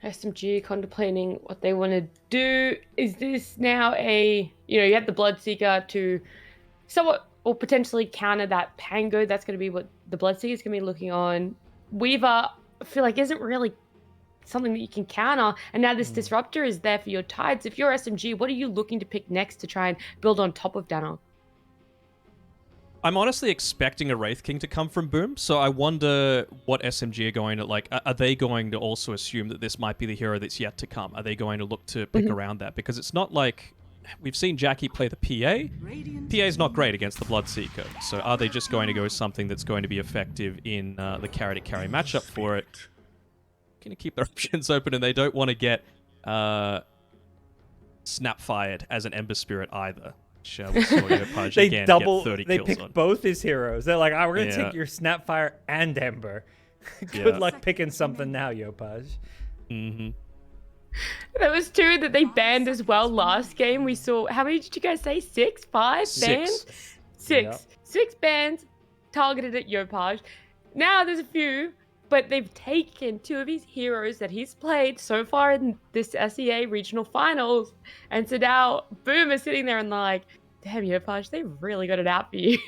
SMG contemplating what they want to do. Is this now you have the Bloodseeker to somewhat or potentially counter that Pango? That's going to be what the Bloodseeker is going to be looking on. Weaver, I feel like, isn't really something that you can counter. And now this Disruptor is there for your Tides. If you're SMG, what are you looking to pick next to try and build on top of Danog? I'm honestly expecting a Wraith King to come from Boom, so I wonder what SMG are going to, like, are they going to also assume that this might be the hero that's yet to come? Are they going to look to pick around that? Because it's not like, we've seen Jackie play the PA. PA is not great against the Bloodseeker, so are they just going to go something that's going to be effective in the carry-to-carry matchup for it? Going to keep their options open, and they don't want to get snap-fired as an Ember Spirit either. We saw Yopaj again get 30 they kills picked on. both his heroes. They're like, we're going to take your Snapfire and Ember. Good luck picking something now, Yopaj. Mm-hmm. There was 2 that they banned as well last game. We saw, how many did you guys say? 6? 5 bans? 6. Yep. 6 bans targeted at Yopaj. Now there's a few, but they've taken 2 of his heroes that he's played so far in this SEA regional finals. And so now Boom is sitting there and like, damn, Yopaj, they really got it out for you.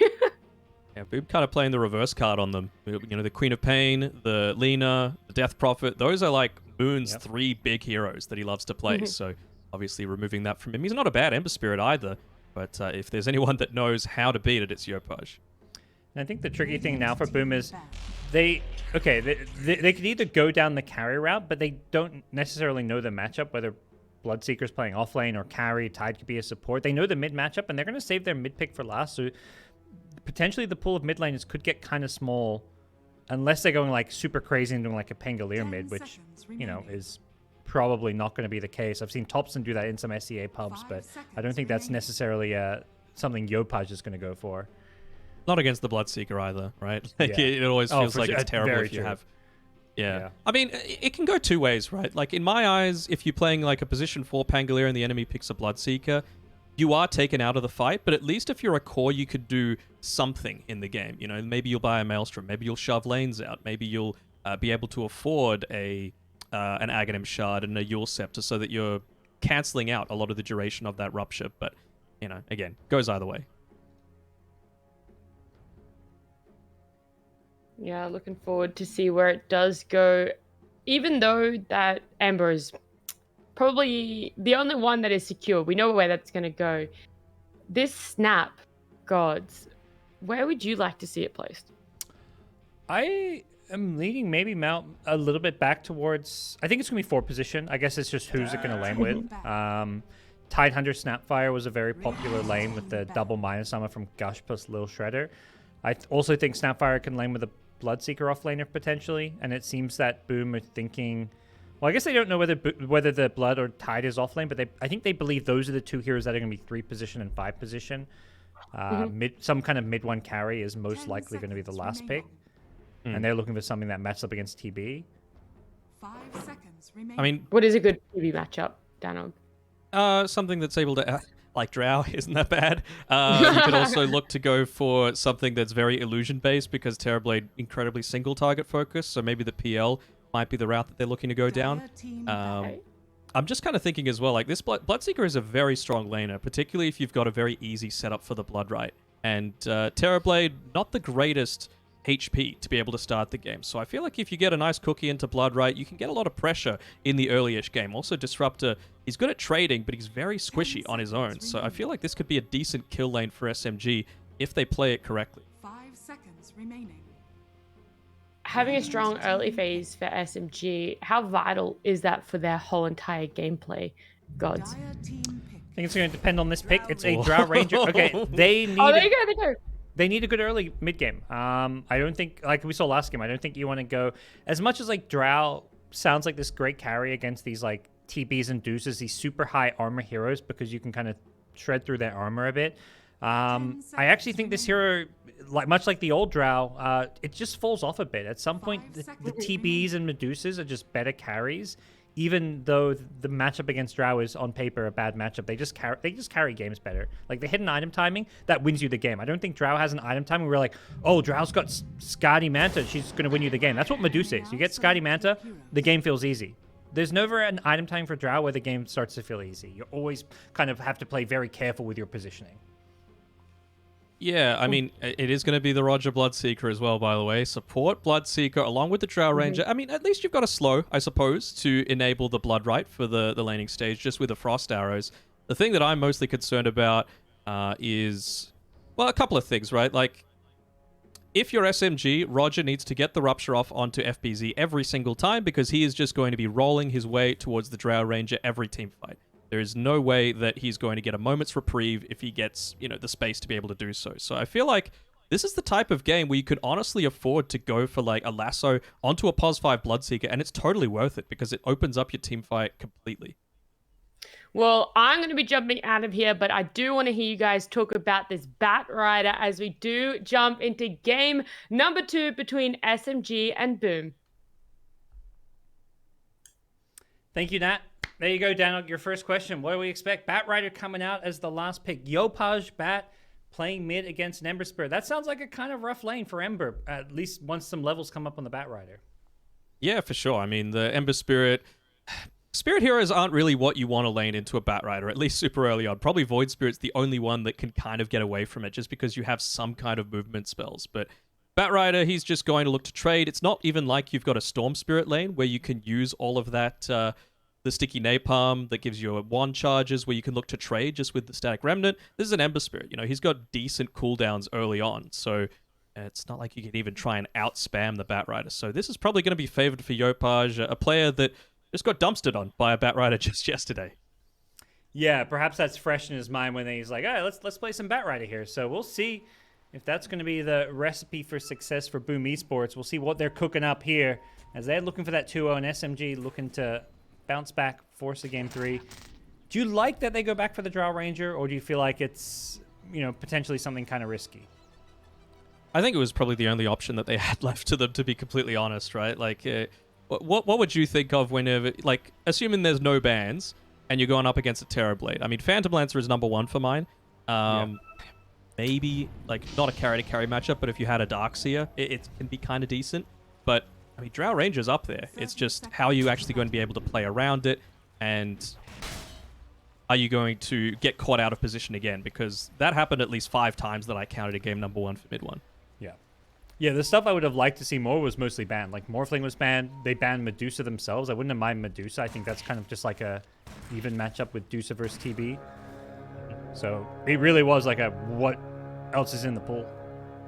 Yeah, Boom kind of playing the reverse card on them. You know, the Queen of Pain, the Lina, the Death Prophet. Those are like Boon's 3 big heroes that he loves to play. So obviously removing that from him. He's not a bad Ember Spirit either. But if there's anyone that knows how to beat it, it's Yopaj. And I think the tricky thing now for Boom is they could either go down the carry route, but they don't necessarily know the matchup, whether Bloodseeker's playing offlane or carry, Tide could be a support. They know the mid matchup, and they're going to save their mid pick for last. So potentially the pool of mid laners could get kind of small unless they're going like super crazy and doing like a Pangolier mid, which, you know, is probably not going to be the case. I've seen Topson do that in some SEA pubs, but I don't think that's necessarily something Yopaj is going to go for. Not against the Bloodseeker either, right? Like, it always feels like it's terrible if you have... Yeah. I mean, it can go 2 ways, right? Like, in my eyes, if you're playing like a position 4 Pangolier and the enemy picks a Bloodseeker, you are taken out of the fight, but at least if you're a core, you could do something in the game. You know, maybe you'll buy a Maelstrom, maybe you'll shove lanes out, maybe you'll be able to afford an Aghanim Shard and a Yule Scepter so that you're cancelling out a lot of the duration of that Rupture. But, you know, again, goes either way. Yeah, looking forward to see where it does go. Even though that Ember is probably the only one that is secure, we know where that's going to go. This snap, GoDz, where would you like to see it placed? I am leaning maybe Mount a little bit back towards... I think it's going to be 4 position. I guess it's just who's it going to lane with. Tidehunter Snapfire was a very popular lane with the double minus armor from Gush plus Lil Shredder. I also think Snapfire can lane with a Bloodseeker offlaner potentially, and it seems that Boom are thinking... Well, I guess they don't know whether the Blood or Tide is offlane, but I think they believe those are the 2 heroes that are going to be 3 position and 5 position. Some kind of mid 1 carry is most likely going to be the last pick, and they're looking for something that matches up against TB. 5 seconds remaining. I mean... What is a good TV matchup, Danog? Something that's able to... like Drow, isn't that bad? You could also look to go for something that's very illusion-based because Terrorblade incredibly single-target focused, so maybe the PL might be the route that they're looking to go down. I'm just kind of thinking as well, like this Bloodseeker is a very strong laner, particularly if you've got a very easy setup for the Bloodright. And Terrorblade, not the greatest HP to be able to start the game. So I feel like if you get a nice cookie into Bloodright, you can get a lot of pressure in the early-ish game. Also, Disruptor, he's good at trading, but he's very squishy on his own. So I feel like this could be a decent kill lane for SMG if they play it correctly. 5 seconds remaining. Having a strong early phase for SMG, how vital is that for their whole entire gameplay, GoDz? I think it's going to depend on this pick. It's a Drow Ranger. Okay, they need... Oh, there you go, there you go. They need a good early mid game. I don't think, like we saw last game, I don't think you want to go as much as like Drow sounds like this great carry against these like TBs and Deuces, these super high armor heroes, because you can kind of shred through their armor a bit. I actually think this hero, like much like the old Drow, it just falls off a bit. At some point, the TBs and Medusas are just better carries, even though the matchup against Drow is on paper a bad matchup. They just carry games better. Like the hidden item timing that wins you the game. I don't think Drow has an item timing where we're like, oh, Drow's got Skadi Manta, she's going to win you the game. That's what Medusa is. You get Skadi Manta, the game feels easy. there's never an item time for Drow where the game starts to feel easy. You always kind of have to play very careful with your positioning. Yeah, I mean, it is going to be the Roger Bloodseeker as well, by the way. Support Bloodseeker along with the Drow Ranger. I mean, at least you've got a slow, I suppose, to enable the Blood Right for the laning stage, just with the Frost Arrows. The thing that I'm mostly concerned about is, well, a couple of things, right? Like, if you're SMG, Roger needs to get the Rupture off onto FBZ every single time because he is just going to be rolling his way towards the Drow Ranger every team fight. There is no way that he's going to get a moment's reprieve if he gets, you know, the space to be able to do so. So I feel like this is the type of game where you could honestly afford to go for like a lasso onto a Pos 5 Bloodseeker, and it's totally worth it because it opens up your team fight completely. Well, I'm going to be jumping out of here, but I do want to hear you guys talk about this Bat Rider as we do jump into game number 2 between SMG and Boom. Thank you, Nat. There you go, Danog. Your first question. What do we expect? Bat Rider coming out as the last pick. Yopaj Bat playing mid against an Ember Spirit. That sounds like a kind of rough lane for Ember, at least once some levels come up on the Bat Rider. Yeah, for sure. I mean, the Ember Spirit heroes aren't really what you want to lane into a Bat Rider, at least super early on. Probably Void Spirit's the only one that can kind of get away from it just because you have some kind of movement spells. But Bat Rider, he's just going to look to trade. It's not even like you've got a Storm Spirit lane where you can use all of that, the sticky napalm that gives you a wand charges where you can look to trade just with the static remnant. This is an Ember Spirit. You know, he's got decent cooldowns early on, so it's not like you can even try and out-spam the Bat Rider. So this is probably going to be favored for Yopaj, a player that just got dumpstered on by a Bat Rider just yesterday. Yeah, perhaps that's fresh in his mind when he's like, all right, let's play some Bat Rider here. So we'll see if that's going to be the recipe for success for Boom Esports. We'll see what they're cooking up here as they're looking for that 2-0 and SMG looking to bounce back, force a game 3. Do you like that they go back for the Drow Ranger, or do you feel like it's, you know, potentially something kind of risky? I think it was probably the only option that they had left to them, to be completely honest, right? Like, what would you think of whenever, like, assuming there's no bans and you're going up against a Terrorblade? I mean, Phantom Lancer is number 1 for mine. Maybe, like, not a carry-to-carry matchup, but if you had a Darkseer, it can be kind of decent. But I mean, Drow Ranger's up there. It's just how are you actually going to be able to play around it, and are you going to get caught out of position again? Because that happened at least 5 times that I counted in game number 1 for mid 1. Yeah, the stuff I would have liked to see more was mostly banned. Like, Morphling was banned. They banned Medusa themselves. I wouldn't have mind Medusa. I think that's kind of just like a even matchup with Dusa versus TB. So it really was like a what else is in the pool.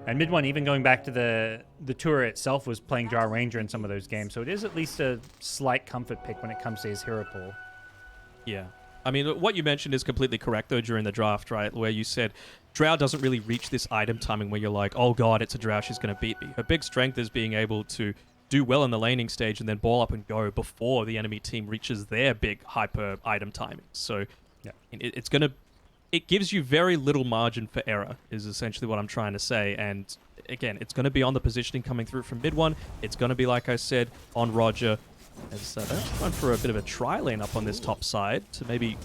And mid 1, even going back to the tour itself, was playing Drow Ranger in some of those games. So it is at least a slight comfort pick when it comes to his hero pool. Yeah. I mean, what you mentioned is completely correct, though, during the draft, right? Where you said Drow doesn't really reach this item timing where you're like, oh god, it's a Drow, she's going to beat me. Her big strength is being able to do well in the laning stage and then ball up and go before the enemy team reaches their big hyper item timing. So yeah, it gives you very little margin for error, is essentially what I'm trying to say. And again, it's going to be on the positioning coming through from mid 1. It's going to be, like I said, on Roger. As they're going for a bit of a try lane up on this top side to maybe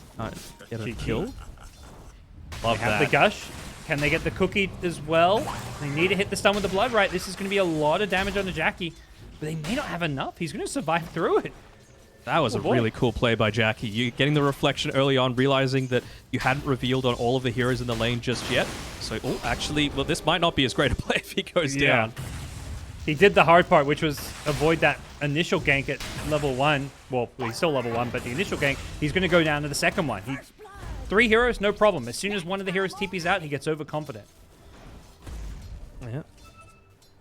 get a kill. Love they have that. the Gush. Can they get the cookie as well? They need to hit the stun with the Blood Right. This is going to be a lot of damage on the Jackie, but they may not have enough. He's going to survive through it. That was a really cool play by Jackie. You getting the reflection early on, realizing that you hadn't revealed on all of the heroes in the lane just yet. So, actually, well, this might not be as great a play if he goes down. He did the hard part, which was avoid that initial gank at level 1. Well, he's still level 1, but the initial gank, he's going to go down to the second one. 3 heroes, no problem. As soon as one of the heroes TP's out, he gets overconfident. Yeah.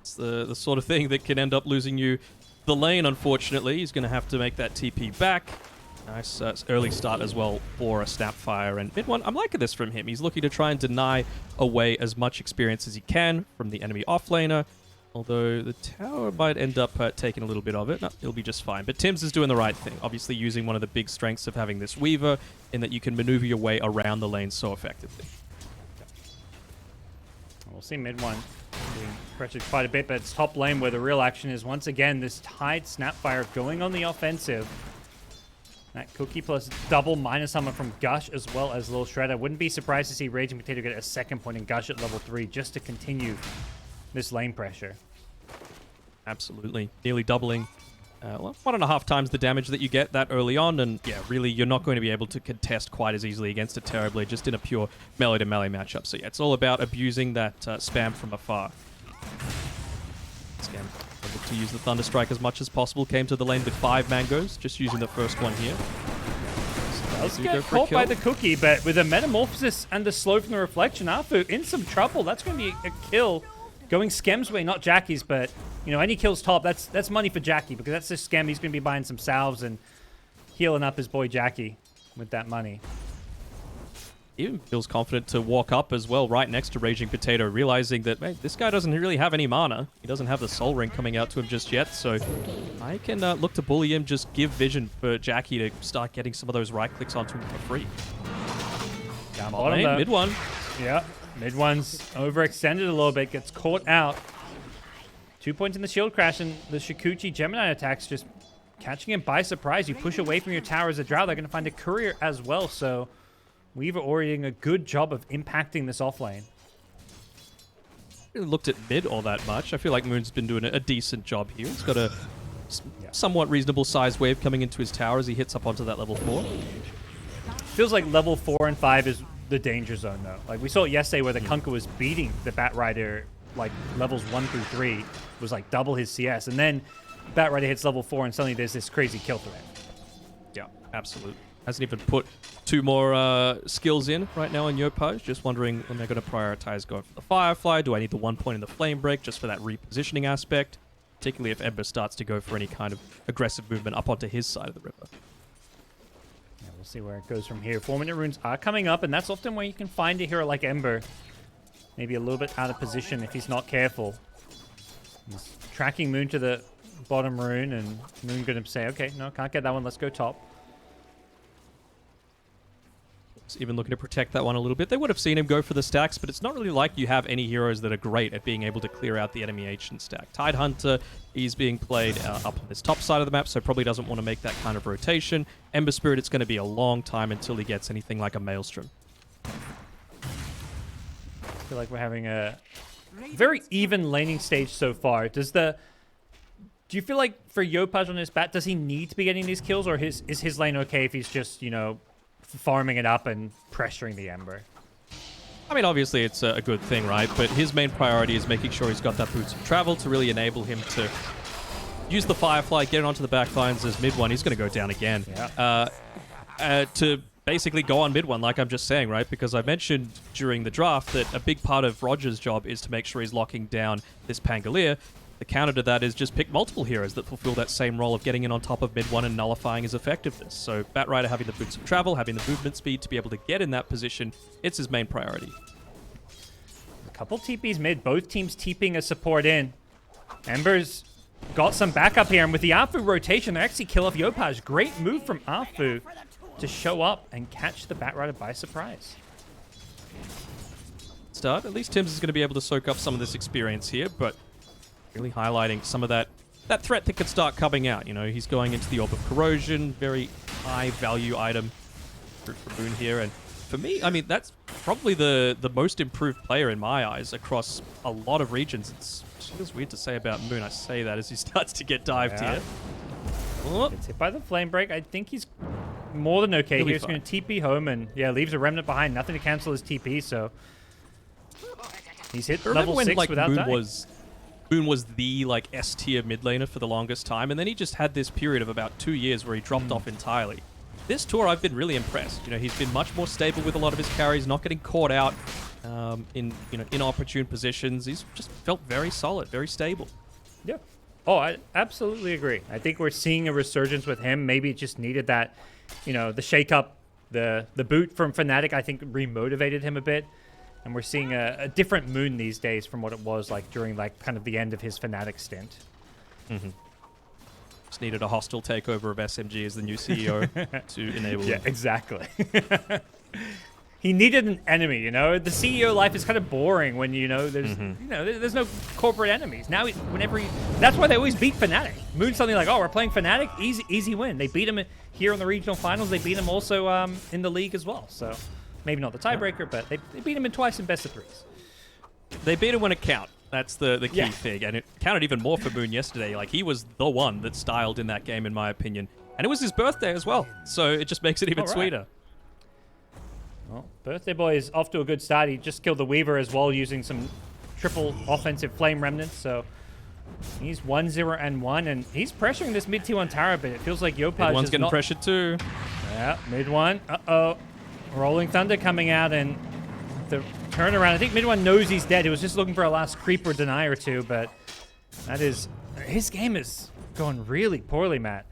It's the sort of thing that can end up losing you the lane, unfortunately. He's going to have to make that TP back. Nice early start as well for a Snapfire. And mid 1, I'm liking this from him. He's looking to try and deny away as much experience as he can from the enemy offlaner. Although the tower might end up taking a little bit of it. No, it'll be just fine. But Tim's is doing the right thing. Obviously using one of the big strengths of having this Weaver in that you can maneuver your way around the lane so effectively. We'll see mid 1 being pressured quite a bit, but it's top lane where the real action is. Once again, this Tide Snapfire going on the offensive. That cookie plus double minus summon from Gush as well as Lil Shredder. Wouldn't be surprised to see Raging Potato get a second point in Gush at level 3 just to continue this lane pressure. Absolutely. Nearly doubling well, 1.5 times the damage that you get that early on, and yeah, really, you're not going to be able to contest quite as easily against a Terrorblade just in a pure melee-to-melee matchup. So yeah, it's all about abusing that spam from afar. Again, able to use the Thunderstrike as much as possible. Came to the lane with 5 mangoes, just using the first one here. Let's get caught by the cookie, but with a Metamorphosis and the slow from the Reflection, Afu in some trouble. That's going to be a kill going Skem's way, not Jackie's, but you know, any kills top, that's money for Jackie, because that's just Skem. He's going to be buying some salves and healing up his boy Jackie with that money. He even feels confident to walk up as well, right next to Raging Potato, realizing that, hey, this guy doesn't really have any mana. He doesn't have the Soul Ring coming out to him just yet, so I can look to bully him, just give vision for Jackie to start getting some of those right clicks onto him for free. Down Bot lane, mid one. Yeah, mid one's overextended a little bit, gets caught out. 2 points in the shield crash, and the Shikuchi Gemini attacks just catching him by surprise. You push away from your tower as a Drow, they're going to find a courier as well, so Weaver already doing a good job of impacting this offlane. Really looked at mid all that much. I feel like Moon's been doing a decent job here. He's got a somewhat reasonable sized wave coming into his tower as he hits up onto that level 4. Feels like level 4 and 5 is the danger zone, though. Like, we saw it yesterday where the Kunkka was beating the Bat Rider, like, levels 1 through 3, was like double his CS. And then Bat Rider hits level 4 and suddenly there's this crazy kill threat. Yeah, absolutely. Hasn't even put 2 more skills in right now on Yopaj. Just wondering when they're going to prioritize going for the Firefly. Do I need the 1 point in the Flame Break just for that repositioning aspect? Particularly if Ember starts to go for any kind of aggressive movement up onto his side of the river. Yeah, we'll see where it goes from here. 4-minute runes are coming up, and that's often where you can find a hero like Ember. Maybe a little bit out of position if he's not careful. He's tracking Moon to the bottom rune, and Moon going to say, okay, no, can't get that one. Let's go top. Even looking to protect that one a little bit. They would have seen him go for the stacks, but it's not really like you have any heroes that are great at being able to clear out the enemy ancient stack. Tidehunter is being played up on this top side of the map, so probably doesn't want to make that kind of rotation. Ember Spirit, it's going to be a long time until he gets anything like a Maelstrom. I feel like we're having a very even laning stage so far. Do you feel like for Yopaj on his bat, does he need to be getting these kills, or is his lane okay if he's just, you know, farming it up and pressuring the Ember? I mean, obviously it's a good thing, right? But his main priority is making sure he's got that boots of travel to really enable him to use the Firefly, get it onto the back lines as mid one. He's going to go down again. Yeah. To basically go on mid one, like I'm just saying, right? Because I mentioned during the draft that a big part of Roger's job is to make sure he's locking down this Pangolier. The counter to that is just pick multiple heroes that fulfill that same role of getting in on top of mid one and nullifying his effectiveness. So Bat Rider having the boots of travel, having the movement speed to be able to get in that position, it's his main priority. A couple TPs mid, both teams TPing a support in. Ember's got some backup here, and with the Afu rotation, they actually kill off Yopaj. Great move from Afu to show up and catch the Bat Rider by surprise. Start. At least Tim's is going to be able to soak up some of this experience here, but really highlighting some of that threat that could start coming out. You know, he's going into the Orb of Corrosion, very high value item for Boone here. And for me, I mean, that's probably the most improved player in my eyes across a lot of regions. It feels weird to say about Moon. I say that as he starts to get dived here. Oh. Gets hit by the Flame Break. I think he's more than okay here. He's going to TP home and, yeah, leaves a remnant behind. Nothing to cancel his TP, so he's hit level 6 without dying. Boone was the, like, S-tier mid laner for the longest time, and then he just had this period of about 2 years where he dropped off entirely. This tour, I've been really impressed. You know, he's been much more stable with a lot of his carries, not getting caught out in, you know, inopportune positions. He's just felt very solid, very stable. Yeah. Oh, I absolutely agree. I think we're seeing a resurgence with him. Maybe it just needed that, you know, the shake-up, the boot from Fnatic, I think, remotivated him a bit. And we're seeing a different Moon these days from what it was like during, like, kind of the end of his Fnatic stint. Mm-hmm. Just needed a hostile takeover of SMG as the new CEO to enable him. Yeah, exactly. He needed an enemy, you know? The CEO life is kind of boring when, you know, there's there's no corporate enemies. Now, that's why they always beat Fnatic. Moon's suddenly like, oh, we're playing Fnatic? Easy win. They beat him here in the regional finals. They beat him also in the league as well, so... Maybe not the tiebreaker, but they beat him in twice in best of threes. They beat him when it counted. That's the key thing, and it counted even more for Moon yesterday. Like, he was the one that styled in that game, in my opinion. And it was his birthday as well, so it just makes it even sweeter. Well, Birthday Boy is off to a good start. He just killed the Weaver as well using some triple offensive Flame Remnants, so he's 1-0-1, and he's pressuring this mid T1 tower, but it feels like Yopaj Mid one's getting pressured too. Yeah, mid one. Uh-oh. Rolling Thunder coming out, and the turnaround. I think mid one knows he's dead. He was just looking for a last creep or deny or two, but that is... His game is going really poorly, Matt.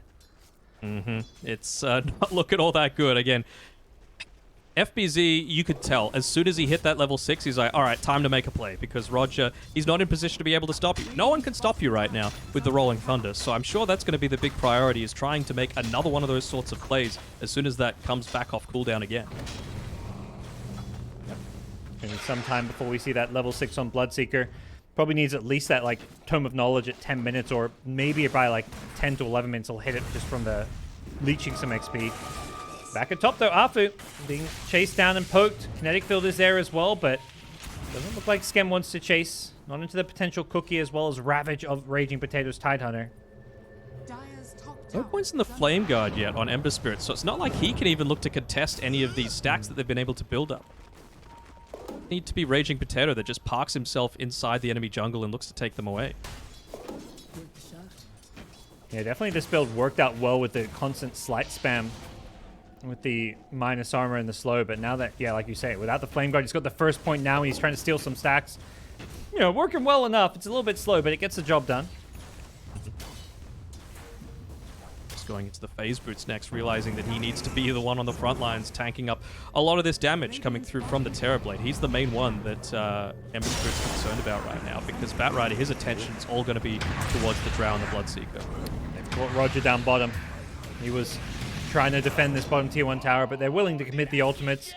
It's not looking all that good. Again, FBZ, you could tell, as soon as he hit that level 6, he's like, all right, time to make a play, because Roger, he's not in position to be able to stop you. No one can stop you right now with the Rolling Thunder, so I'm sure that's going to be the big priority, is trying to make another one of those sorts of plays as soon as that comes back off cooldown again. Maybe sometime before we see that level 6 on Bloodseeker. Probably needs at least that like Tome of Knowledge at 10 minutes, or maybe by like 10 to 11 minutes he'll hit it just from the leeching some XP. Back at top though, Afu being chased down and poked. Kinetic Field is there as well, but doesn't look like Skem wants to chase. Not into the potential cookie, as well as Ravage of Raging Potatoes Tidehunter. No points in the Flame Guard yet on Ember Spirit, so it's not like he can even look to contest any of these stacks that they've been able to build up. Need to be Raging Potato that just parks himself inside the enemy jungle and looks to take them away. Yeah, definitely this build worked out well with the constant slight spam with the minus armor and the slow, but now that, yeah, like you say, without the Flame Guard, he's got the first point now, and he's trying to steal some stacks. You know, working well enough. It's a little bit slow, but it gets the job done. Just going into the phase boots next, realizing that he needs to be the one on the front lines, tanking up a lot of this damage coming through from the Terrorblade. He's the main one that Ember Spirit's concerned about right now, because Batrider, his attention is all going to be towards the Drow and the Bloodseeker. They've got Roger down bottom. He was trying to defend this bottom tier 1 tower, but they're willing to commit the ultimates.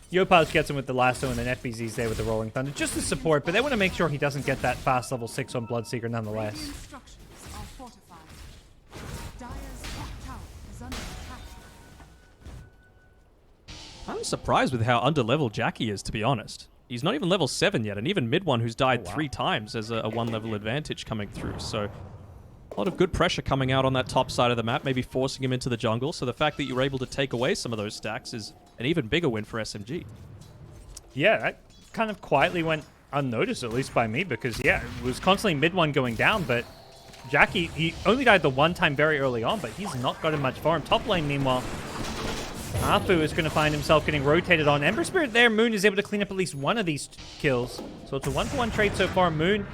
Yopaj gets him with the lasso, and then FBZ's there with the Rolling Thunder just to support, but they want to make sure he doesn't get that fast level 6 on Bloodseeker nonetheless. I'm surprised with how under-leveled Jackie is, to be honest. He's not even level 7 yet, and even mid one, who's died 3 times, has a 1-level advantage coming through, so a lot of good pressure coming out on that top side of the map, maybe forcing him into the jungle. So the fact that you were able to take away some of those stacks is an even bigger win for SMG. Yeah, that kind of quietly went unnoticed, at least by me, because, yeah, it was constantly mid one going down, but Jackie, he only died the one time very early on, but he's not gotten much for him. Top lane, meanwhile, Afu is going to find himself getting rotated on. Ember Spirit there, Moon is able to clean up at least one of these kills. So it's a 1-for-1 trade so far. Moon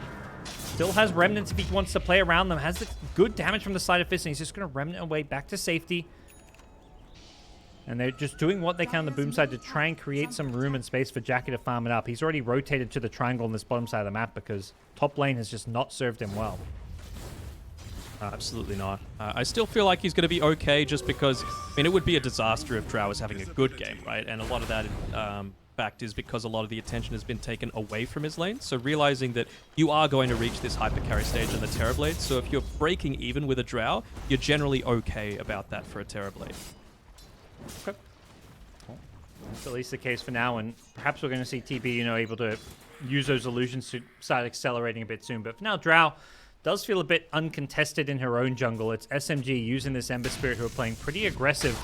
still has Remnants if he wants to play around them. Has the good damage from the Sleight of Fist, and he's just going to Remnant away back to safety. And they're just doing what they can on the boom side to try and create some room and space for Jackie to farm it up. He's already rotated to the triangle on this bottom side of the map because top lane has just not served him well. Absolutely not. I still feel like he's going to be okay, just because, I mean, it would be a disaster if Drow was having a good game, right? And a lot of that fact is because a lot of the attention has been taken away from his lane. So realizing that you are going to reach this hyper carry stage on the Terrorblade, so if you're breaking even with a Drow, you're generally okay about that for a Terrorblade. Okay. Well, that's at least the case for now, and perhaps we're going to see TB, you know, able to use those illusions to start accelerating a bit soon. But for now, Drow does feel a bit uncontested in her own jungle. It's SMG using this Ember Spirit, who are playing pretty aggressive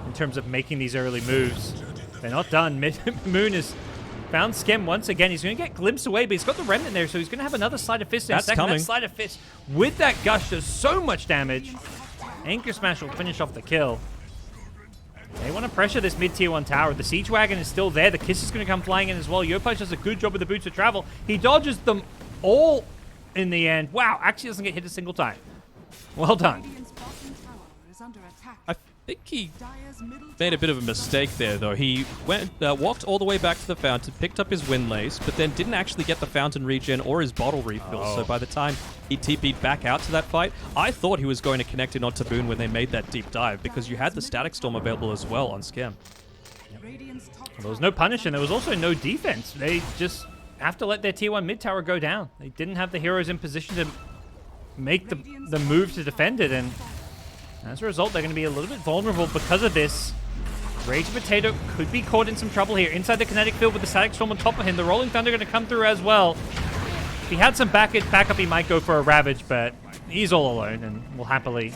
in terms of making these early moves. They're not done. Moon has found Skem once again. He's going to get glimpsed away, but he's got the Remnant there, so he's going to have another Sleight of Fist in a second. Coming. That Sleight of Fist with that Gush does so much damage. Anchor Smash will finish off the kill. They want to pressure this mid-tier 1 tower. The Siege Wagon is still there. The Kiss is going to come flying in as well. Yopaj does a good job with the Boots of Travel. He dodges them all in the end. Wow, actually doesn't get hit a single time. Well done. I think he made a bit of a mistake there, though. He went, walked all the way back to the fountain, picked up his Windlace, but then didn't actually get the fountain regen or his bottle refill. Oh. So by the time he TP'd back out to that fight, I thought he was going to connect in on Taboon when they made that deep dive, because you had the Static Storm available as well on Skem. There was no punish, and there was also no defense. They just have to let their tier 1 mid tower go down. They didn't have the heroes in position to make the move to defend it, and as a result, they're going to be a little bit vulnerable because of this. Raging Potato could be caught in some trouble here. Inside the Kinetic Field with the Static Storm on top of him. The Rolling Thunder going to come through as well. If he had some backup, he might go for a Ravage, but he's all alone and will happily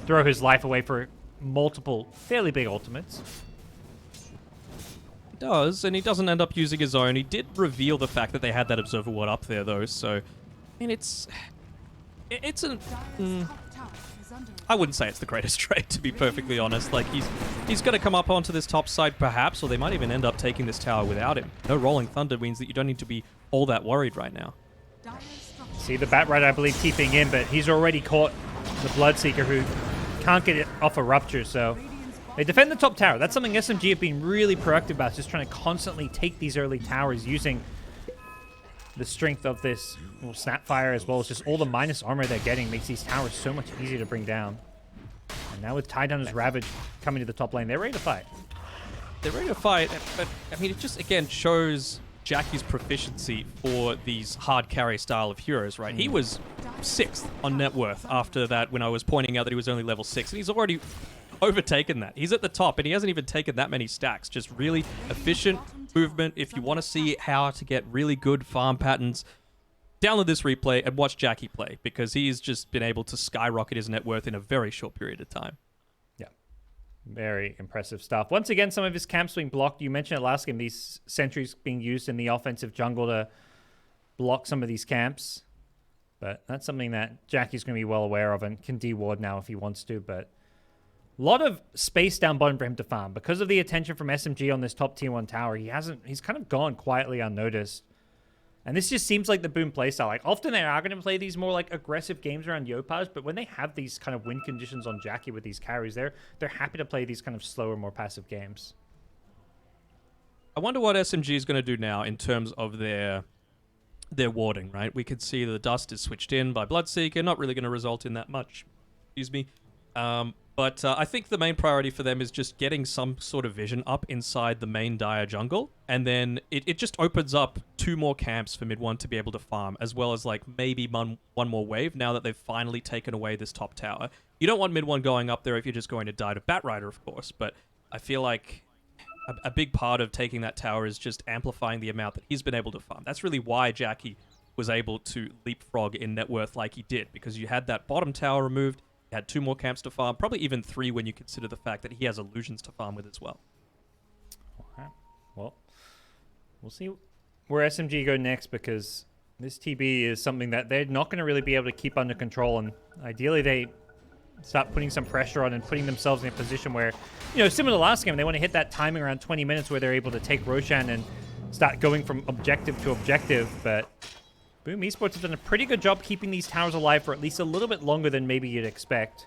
throw his life away for multiple fairly big ultimates. He does, and he doesn't end up using his own. He did reveal the fact that they had that Observer Ward up there, though, so... I mean, it's an... I wouldn't say it's the greatest trade, to be perfectly honest. Like, he's going to come up onto this top side, perhaps, or they might even end up taking this tower without him. No Rolling Thunder means that you don't need to be all that worried right now. See the Bat Rider, I believe, TPing in, but he's already caught the Bloodseeker, who can't get it off a Rupture, so... They defend the top tower. That's something SMG have been really proactive about, just trying to constantly take these early towers using the strength of this Snapfire, as well as just all the minus armor they're getting makes these towers so much easier to bring down. And now with Tidehunter's Ravage coming to the top lane, they're ready to fight. They're ready to fight, but I mean, it just again shows Jackie's proficiency for these hard carry style of heroes, right? He was 6th on net worth after that when I was pointing out that he was only level 6, and he's already overtaken that. He's at the top, and he hasn't even taken that many stacks. Just really efficient movement. If you want to see how to get really good farm patterns, download this replay and watch Jackie play, because he's just been able to skyrocket his net worth in a very short period of time. Yeah, very impressive stuff. Once again, some of his camps being blocked. You mentioned it last game, these sentries being used in the offensive jungle to block some of these camps. But that's something that Jackie's going to be well aware of and can de-ward now if he wants to, but a lot of space down bottom for him to farm. Because of the attention from SMG on this top tier 1 tower, he's kind of gone quietly unnoticed. And this just seems like the Boom playstyle. Like, often they are going to play these more like aggressive games around Yopaj, but when they have these kind of win conditions on Jackie with these carries, they're happy to play these kind of slower, more passive games. I wonder what SMG is going to do now in terms of their warding, right? We could see the dust is switched in by Bloodseeker, not really going to result in that much. Excuse me. But I think the main priority for them is just getting some sort of vision up inside the main Dire jungle, and then it just opens up 2 more camps for mid 1 to be able to farm, as well as like maybe one more wave now that they've finally taken away this top tower. You don't want mid 1 going up there if you're just going to die to Bat Rider, of course, but I feel like a big part of taking that tower is just amplifying the amount that he's been able to farm. That's really why Jackie was able to leapfrog in net worth like he did, because you had that bottom tower removed. He had 2 more camps to farm, probably even 3 when you consider the fact that he has illusions to farm with as well. Okay. Well, we'll see where SMG go next, because this TB is something that they're not going to really be able to keep under control, and ideally they start putting some pressure on and putting themselves in a position where, you know, similar to last game, they want to hit that timing around 20 minutes where they're able to take Roshan and start going from objective to objective, but Boom Esports have done a pretty good job keeping these towers alive for at least a little bit longer than maybe you'd expect.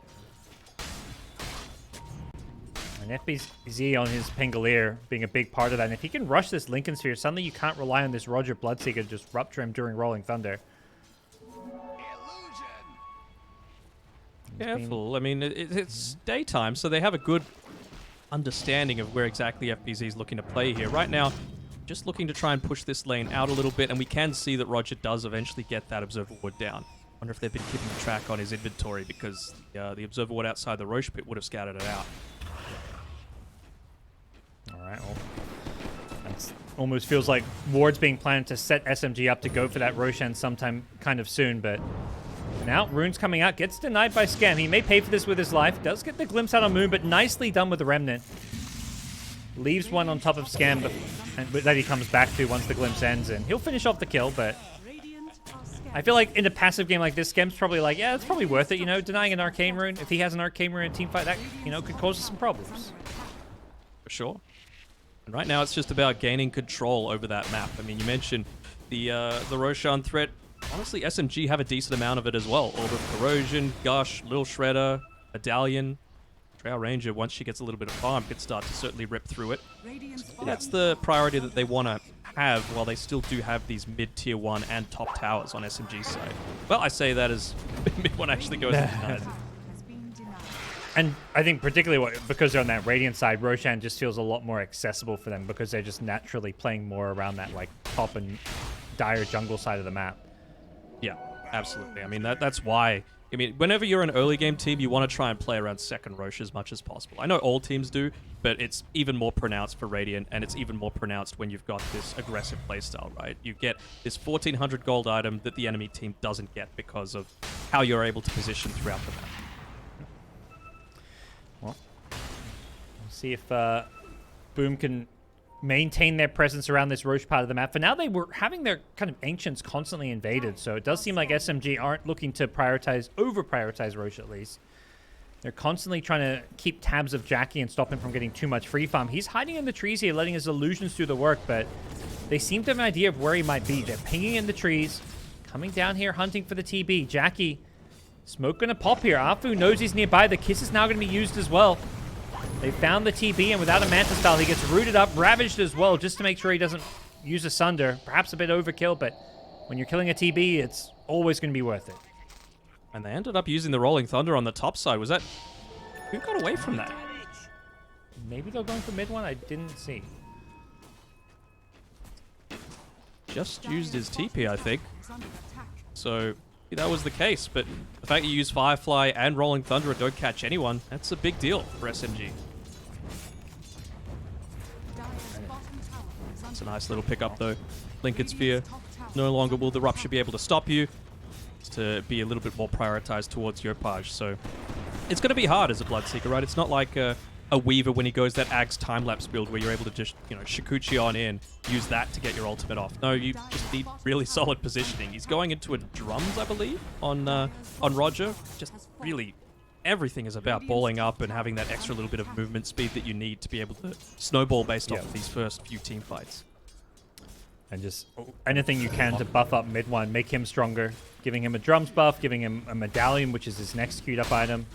And FBZ on his Pangolier being a big part of that. And if he can rush this Lincoln Sphere, suddenly you can't rely on this Roger Bloodseeker to just rupture him during Rolling Thunder. Careful. I mean, it's daytime, so they have a good understanding of where exactly FBZ is looking to play here. Right now, just looking to try and push this lane out a little bit, and we can see that Roger does eventually get that Observer Ward down. Wonder if they've been keeping track on his inventory, because the Observer Ward outside the Roche pit would have scouted it out. Alright, well, that almost feels like Ward's being planned to set SMG up to go for that Roshan sometime kind of soon, but now Rune's coming out, gets denied by Scam. He may pay for this with his life, does get the glimpse out on Moon, but nicely done with the Remnant. Leaves one on top of Scam that he comes back to once the glimpse ends, and he'll finish off the kill, but I feel like in a passive game like this, Scam's probably like, yeah, it's probably worth it, you know, denying an Arcane Rune. If he has an Arcane Rune in a team fight, that, you know, could cause us some problems. For sure. And right now, it's just about gaining control over that map. I mean, you mentioned the Roshan threat. Honestly, SMG have a decent amount of it as well. All the Corrosion, Gush, Lil Shredder, Medallion. Drow Ranger, once she gets a little bit of farm, could start to certainly rip through it. That's the priority that they want to have, while they still do have these mid-tier 1 and top towers on SMG's side. Well, I say that as mid 1 actually goes denied. And I think particularly because they're on that Radiant side, Roshan just feels a lot more accessible for them, because they're just naturally playing more around that like top and Dire jungle side of the map. Yeah, absolutely. I mean, that's why I mean, whenever you're an early game team, you want to try and play around second Roche as much as possible. I know all teams do, but it's even more pronounced for Radiant, and it's even more pronounced when you've got this aggressive playstyle, right? You get this 1400 gold item that the enemy team doesn't get because of how you're able to position throughout the map. Well, we'll see if Boom can maintain their presence around this Roche part of the map. For now, they were having their kind of Ancients constantly invaded, so it does seem like SMG aren't looking to over-prioritize Roche at least. They're constantly trying to keep tabs of Jackie and stop him from getting too much free farm. He's hiding in the trees here, letting his illusions do the work, but they seem to have an idea of where he might be. They're pinging in the trees, coming down here, hunting for the TB. Jackie, smoke gonna pop here. Afu knows he's nearby. The kiss is now gonna be used as well. They found the TB, and without a Manta Style, he gets rooted up, ravaged as well, just to make sure he doesn't use a Sunder. Perhaps a bit overkill, but when you're killing a TB, it's always going to be worth it. And they ended up using the Rolling Thunder on the top side. Was that... Who got away from that? Maybe they're going for mid one? I didn't see. Just used his TP, I think. So... that was the case, but the fact you use Firefly and Rolling Thunder and don't catch anyone, that's a big deal for SMG. It's a nice little pickup though. Lincoln Sphere. No longer will the Rupture be able to stop you. It's to be a little bit more prioritized towards Yopaj, so it's going to be hard as a Bloodseeker, right? It's not like a Weaver when he goes that Ags time-lapse build where you're able to just, you know, Shikuchi on in, use that to get your ultimate off. No, you just need really solid positioning. He's going into a drums, I believe, on Roger. Just really, everything is about balling up and having that extra little bit of movement speed that you need to be able to snowball based off of these first few team fights. And just anything you can to buff up mid one, make him stronger. Giving him a drums buff, giving him a medallion, which is his next queued up item.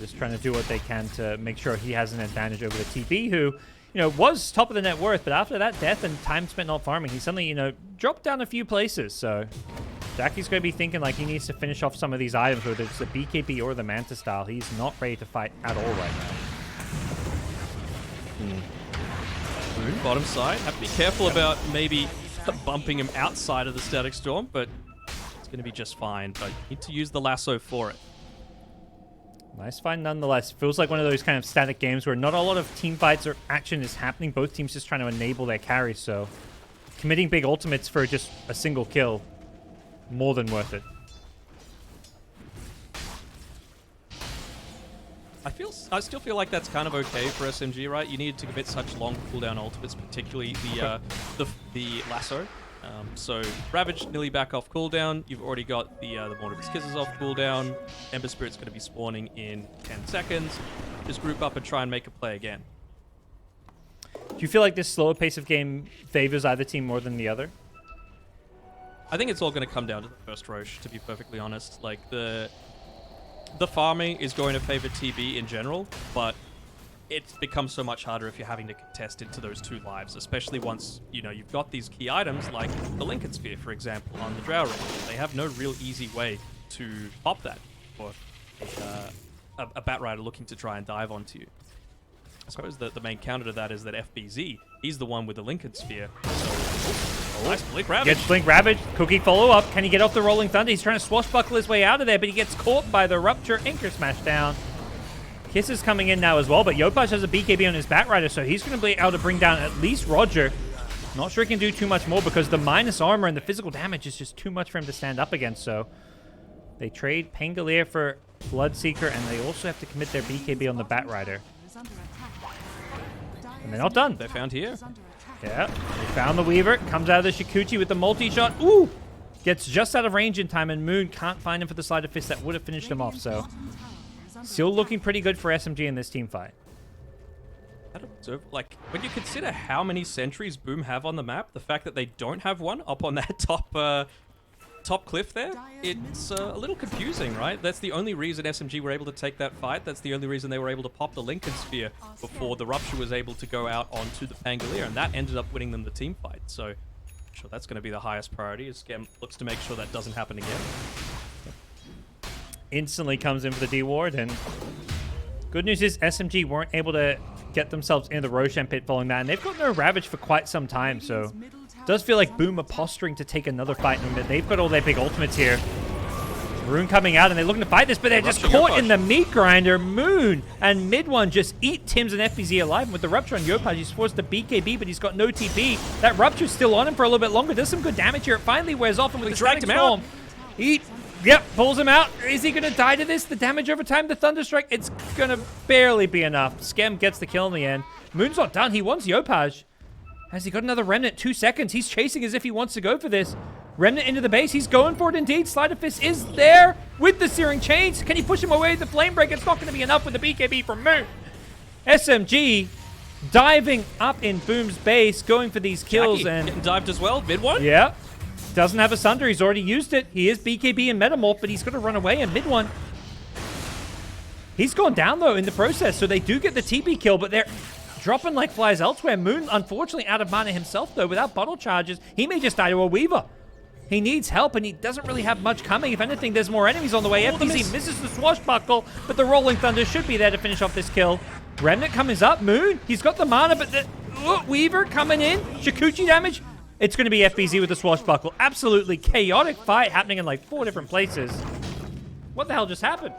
Just trying to do what they can to make sure he has an advantage over the TB, who, you know, was top of the net worth, but after that death and time spent not farming, he suddenly, you know, dropped down a few places. So Jackie's going to be thinking like he needs to finish off some of these items, whether it's the BKB or the Manta Style. He's not ready to fight at all right now. Boom, bottom side. Have to be careful about maybe bumping him outside of the Static Storm, but it's going to be just fine. But you need to use the lasso for it. Nice find nonetheless. Feels like one of those kind of static games where not a lot of team fights or action is happening. Both teams just trying to enable their carry, so committing big ultimates for just a single kill, more than worth it. I still feel like that's kind of okay for SMG, right? You need to commit such long cooldown ultimates, particularly the lasso. So Ravage nearly back off cooldown. You've already got the Mortimer's Kisses off cooldown. Ember Spirit's going to be spawning in 10 seconds. Just group up and try and make a play again. Do you feel like this slower pace of game favors either team more than the other? I think it's all going to come down to the first Roche, to be perfectly honest. Like, the farming is going to favor TB in general, but it becomes so much harder if you're having to contest into those two lives, especially once, you know, you've got these key items like the Lincoln Sphere, for example, on the Drow Ring. They have no real easy way to pop that for a Bat Rider looking to try and dive onto you. I suppose the main counter to that is that FBZ, he's the one with the Lincoln Sphere. So, nice Blink Ravage. Gets Blink Ravage. Cookie follow-up. Can he get off the Rolling Thunder? He's trying to swashbuckle his way out of there, but he gets caught by the Rupture. Anchor Smash down. Kiss is coming in now as well, but Yopaj has a BKB on his Bat Rider, so he's going to be able to bring down at least Roger. Not sure he can do too much more because the minus armor and the physical damage is just too much for him to stand up against, so they trade Pangolier for Bloodseeker, and they also have to commit their BKB on the Bat Rider. And they're not done. They're found here. Yeah, they found the Weaver. Comes out of the Shikuchi with the multi-shot. Ooh! Gets just out of range in time, and Moon can't find him for the Sleight of Fist that would have finished him off, so still looking pretty good for SMG in this team fight. Like, when you consider how many sentries Boom have on the map, the fact that they don't have one up on that top cliff there, it's a little confusing, right? That's the only reason SMG were able to take that fight. That's the only reason they were able to pop the Lincoln Sphere before the Rupture was able to go out onto the Pangolier, and that ended up winning them the team fight. So, I'm sure that's going to be the highest priority. Scam looks to make sure that doesn't happen again. Instantly comes in for the D-Ward, and good news is SMG weren't able to get themselves into the Roshan pit following that, and they've got no Ravage for quite some time, so it does feel like Boom are posturing to take another fight in a minute. They've got all their big ultimates here. Rune coming out, and they're looking to fight this, but they're just caught in the meat grinder. Moon and Mid One just eat Tims and FBZ alive. And with the Rupture on Yopaj, he's forced to BKB, but he's got no TP. That Rupture's still on him for a little bit longer. Does some good damage here. It finally wears off, and with the Static Storm, pulls him out. Is he going to die to this? The damage over time, the Thunderstrike, it's going to barely be enough. Skem gets the kill in the end. Moon's not done. He wants Yopaj. Has he got another Remnant? 2 seconds. He's chasing as if he wants to go for this. Remnant into the base. He's going for it indeed. Sleight of Fist is there with the Searing Chains. Can he push him away with the Flame Break? It's not going to be enough with the BKB from Moon. SMG diving up in Boom's base, going for these kills. Jackie and getting dived as well. Mid One. Yeah. Doesn't have a Sunder. He's already used it. He is BKB and Metamorph, but he's going to run away in Mid One. He's gone down, though, in the process, so they do get the TP kill, but they're dropping like flies elsewhere. Moon, unfortunately, out of mana himself, though. Without bottle charges, he may just die to a Weaver. He needs help, and he doesn't really have much coming. If anything, there's more enemies on the way. FBZ misses the Swashbuckle, but the Rolling Thunder should be there to finish off this kill. Remnant comes up. Moon, he's got the mana, but the Weaver coming in. Shikuchi damage. It's going to be FBZ with the Swashbuckle. Absolutely chaotic fight happening in like 4 different places. What the hell just happened?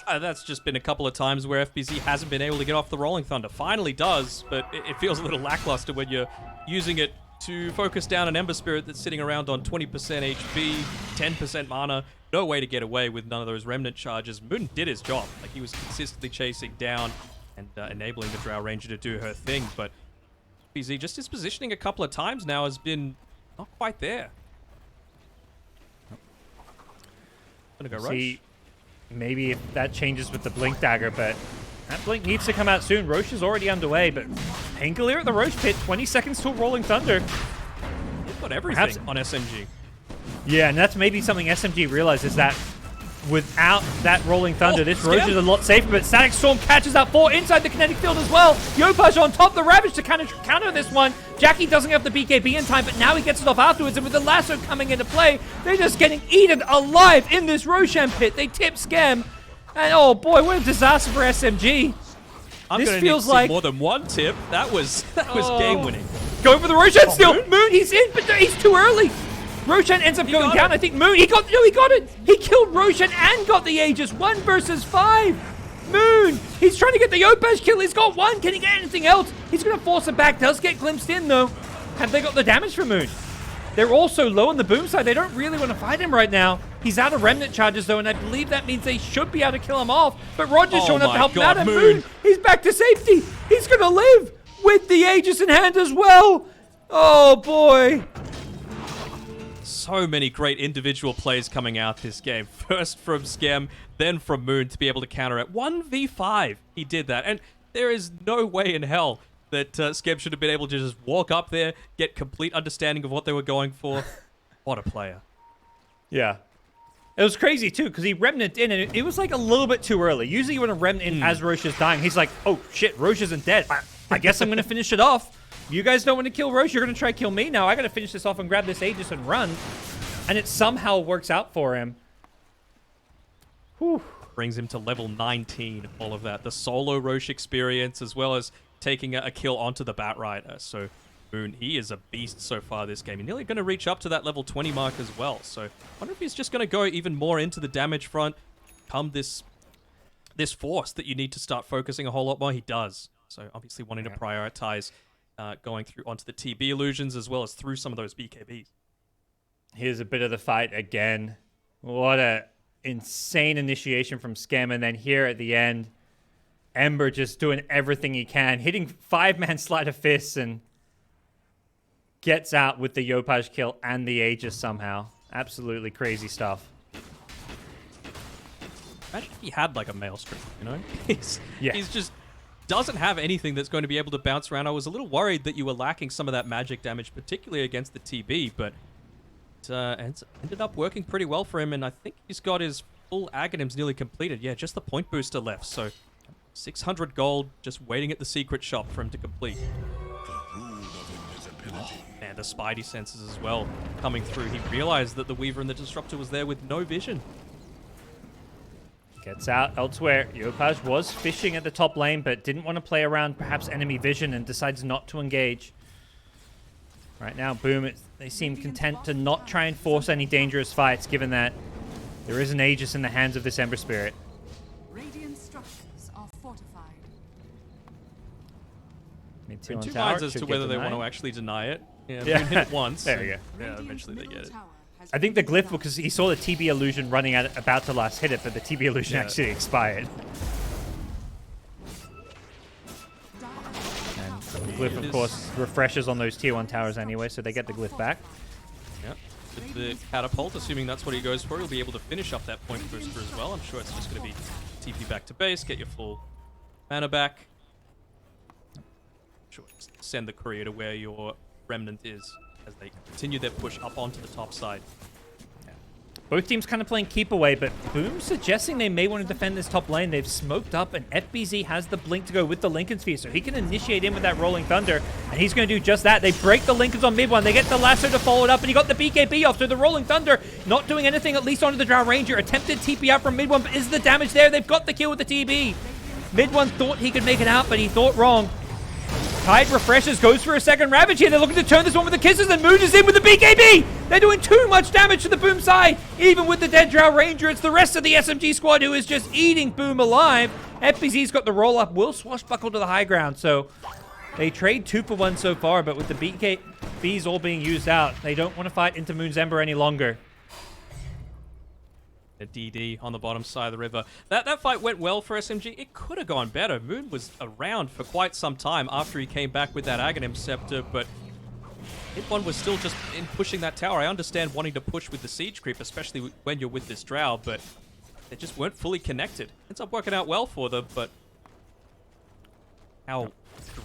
That's just been a couple of times where FBZ hasn't been able to get off the Rolling Thunder. Finally does, but it feels a little lackluster when you're using it to focus down an Ember Spirit that's sitting around on 20% HP, 10% mana. No way to get away with none of those Remnant charges. Moon did his job. Like, he was consistently chasing down and enabling the Drow Ranger to do her thing, but FBZ, just his positioning a couple of times now has been not quite there. Gonna go rush. Maybe if that changes with the Blink Dagger, but that Blink needs to come out soon. Roche is already underway, but Painkiller at the Roche pit, 20 seconds till Rolling Thunder. They've got everything on SMG. Yeah, and that's maybe something SMG realizes, that without that Rolling Thunder, this Roche is a lot safer, but Static Storm catches out 4 inside the kinetic field as well. Yopaj on top, the Ravage to counter this one. Jackie doesn't have the BKB in time, but now he gets it off afterwards, and with the lasso coming into play, they're just getting eaten alive in this Roshan pit. They tip Skem, and oh boy, what a disaster for SMG. This feels like more than one tip. That was game winning. Going for the Roshan still. Moon, he's in, but he's too early. Roshan ends up going down. I think Moon, he got it. He killed Roshan and got the Aegis. 1 versus 5. Moon, he's trying to get the Yopaj kill. He's got 1. Can he get anything else? He's going to force it back. Does get glimpsed in, though. Have they got the damage from Moon? They're also low on the Boom side. They don't really want to fight him right now. He's out of Remnant charges, though, and I believe that means they should be able to kill him off. But Roger's showing up to help him out. And Moon, he's back to safety. He's going to live with the Aegis in hand as well. Oh, boy. So many great individual plays coming out this game. First from Skem, then from Moon to be able to counter it. 1v5, he did that. And there is no way in hell that Skem should have been able to just walk up there, get complete understanding of what they were going for. What a player. Yeah. It was crazy, too, because he Remnant in, and it was like a little bit too early. Usually when a Remnant in as Roche is dying, he's like, oh, shit, Roche isn't dead. I guess I'm going to finish it off. You guys don't want to kill Roche. You're going to try to kill me now. I got to finish this off and grab this Aegis and run. And it somehow works out for him. Whew. Brings him to level 19, all of that. The solo Roche experience, as well as taking a kill onto the Batrider. So Moon, he is a beast so far this game. He's nearly going to reach up to that level 20 mark as well. So I wonder if he's just going to go even more into the damage front. Come this force that you need to start focusing a whole lot more. He does. So obviously wanting to prioritize going through onto the TB illusions as well as through some of those BKBs. Here's a bit of the fight again. What a insane initiation from Skem, and then here at the end, Ember just doing everything he can, hitting 5-man sleight of fists, and gets out with the Yopaj kill and the Aegis somehow. Absolutely crazy stuff. Imagine if he had like a Maelstrom, you know? He's just doesn't have anything that's going to be able to bounce around. I was a little worried that you were lacking some of that magic damage, particularly against the TB, but it ended up working pretty well for him, and I think he's got his full Aghanims nearly completed. Yeah, just the point booster left, so 600 gold just waiting at the secret shop for him to complete. And the Spidey senses as well coming through. He realized that the Weaver and the Disruptor was there with no vision. Gets out elsewhere. Yopaj was fishing at the top lane, but didn't want to play around perhaps enemy vision and decides not to engage. Right now, Boom, they seem content to not try and force any dangerous fights, given that There is an Aegis in the hands of this Ember Spirit. Radiant structures are fortified. Mid In on two tower, minds as should to get whether they want to denied. actually deny it. Yeah, Yeah. Moon hit it once. There you and, go. Yeah, Radiant's eventually they middle get it. tower has I think the been glyph, destroyed. because he saw the TB illusion running at about to last hit it, but the TB illusion Yeah. actually expired. Dire's And tower the glyph, of course, refreshes on those tier 1 towers anyway, so they get the glyph back. Yep. With the catapult, assuming that's what he goes for, he'll be able to finish up that point booster as well. I'm sure it's just going to be TP back to base, get your full mana back. Sure, just send the courier to where your remnant is as they continue their push up onto the top side. Both teams kind of playing keep away, but Boom suggesting they may want to defend this top lane. They've smoked up, and FBZ has the blink to go with the Lincoln Sphere, so he can initiate in with that Rolling Thunder, and he's going to do just that. They break the Lincolns on mid one. They get the lasso to follow it up, and he got the BKB off, so the Rolling Thunder not doing anything, at least onto the Drow Ranger. Attempted TP out from mid one, but is the damage there? They've got the kill with the TB. Mid one thought he could make it out, but he thought wrong. Tide refreshes, goes for a second Ravage here. They're looking to turn this one with the kisses, and Moon is in with the BKB! They're doing too much damage to the Boom side. Even with the dead Drow Ranger, it's the rest of the SMG squad who is just eating Boom alive. FBZ's got the roll-up, will swashbuckle to the high ground, so they trade 2 for 1 so far, but with the BKBs all being used out, they don't want to fight into Moon's Ember any longer. A DD on the bottom side of the river. That fight went well for SMG. It could have gone better. Moon was around for quite some time after he came back with that Aghanim Scepter, but Hit One was still just in pushing that tower. I understand wanting to push with the siege creep, especially when you're with this Drow, but they just weren't fully connected. Ends up working out well for them, but how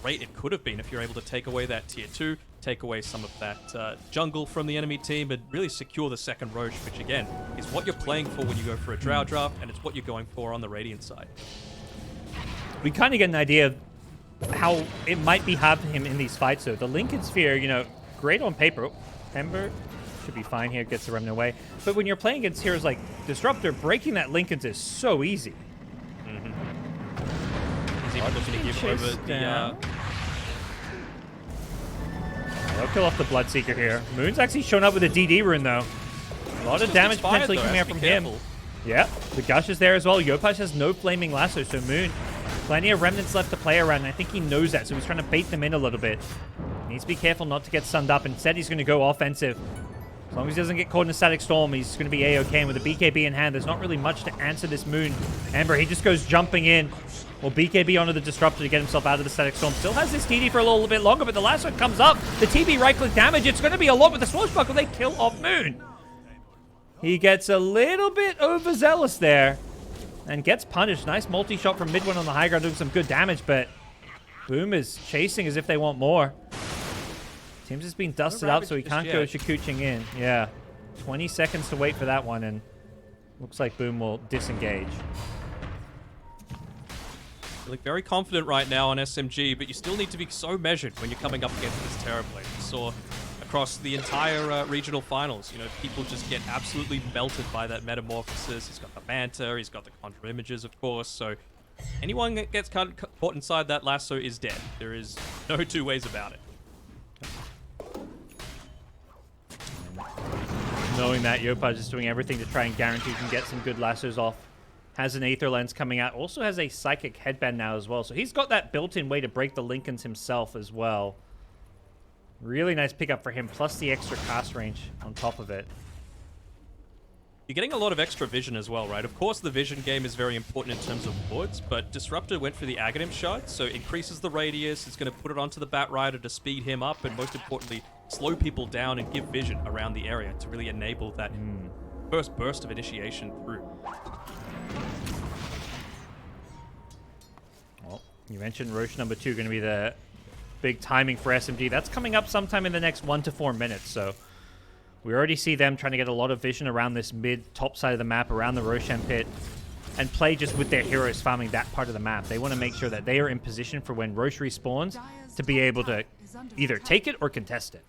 great it could have been if you're able to take away that tier 2, take away some of that jungle from the enemy team, and really secure the second Roche, which again is what you're playing for when you go for a Drow draft, and it's what you're going for on the Radiant side. We kind of get an idea of how it might be hard for him in these fights, though. The Lincoln Sphere, you know, great on paper. Oh, Ember should be fine here, gets the Remnant away. But when you're playing against heroes like Disruptor, breaking that Lincoln's is so easy. He's even looking to give over the... They'll kill off the Bloodseeker here. Moon's actually shown up with a DD rune, though. A lot of damage potentially coming out from him. Yeah, the Gush is there as well. Yopaj has no Flaming Lasso, so Moon, plenty of Remnants left to play around, and I think he knows that, so he's trying to bait them in a little bit. Needs to be careful not to get stunned up. Instead, he's going to go offensive. As long as he doesn't get caught in a static storm, he's going to be A-OK, and with a BKB in hand, there's not really much to answer this Moon Ember. He just goes jumping in. Well, BKB onto the Disruptor to get himself out of the static storm. Still has this TD for a little bit longer, but the last one comes up. The TB right-click damage. It's going to be a lot with the Swashbuckle. They kill off Moon. He gets a little bit overzealous there and gets punished. Nice multi-shot from mid one on the high ground, doing some good damage, but Boom is chasing as if they want more. Teams has been dusted up, so he can't go Shikuching in. Yeah. 20 seconds to wait for that one, and looks like Boom will disengage. You look very confident right now on SMG, but you still need to be so measured when you're coming up against this Terrorblade. You saw across the entire regional finals, you know, people just get absolutely melted by that Metamorphosis. He's got the Manta, he's got the Conjure Images, of course, so anyone that gets caught inside that lasso is dead. There is no two ways about it. Knowing that, Yopaj is doing everything to try and guarantee he can get some good lassos off. Has an Aether Lens coming out. Also has a Psychic Headband now as well. So he's got that built-in way to break the Lincolns himself as well. Really nice pickup for him, plus the extra cast range on top of it. You're getting a lot of extra vision as well, right? Of course, the vision game is very important in terms of wards, but Disruptor went for the Aghanim shot, so increases the radius. It's going to put it onto the Bat Rider to speed him up, and most importantly, slow people down and give vision around the area to really enable that first burst of initiation through. Well, you mentioned Roche number 2 going to be the big timing for SMG. That's coming up sometime in the next 1 to 4 minutes, so we already see them trying to get a lot of vision around this mid-top side of the map, around the Roshan pit, and play just with their heroes farming that part of the map. They want to make sure that they are in position for when Roche respawns to be able to either take it or contest it.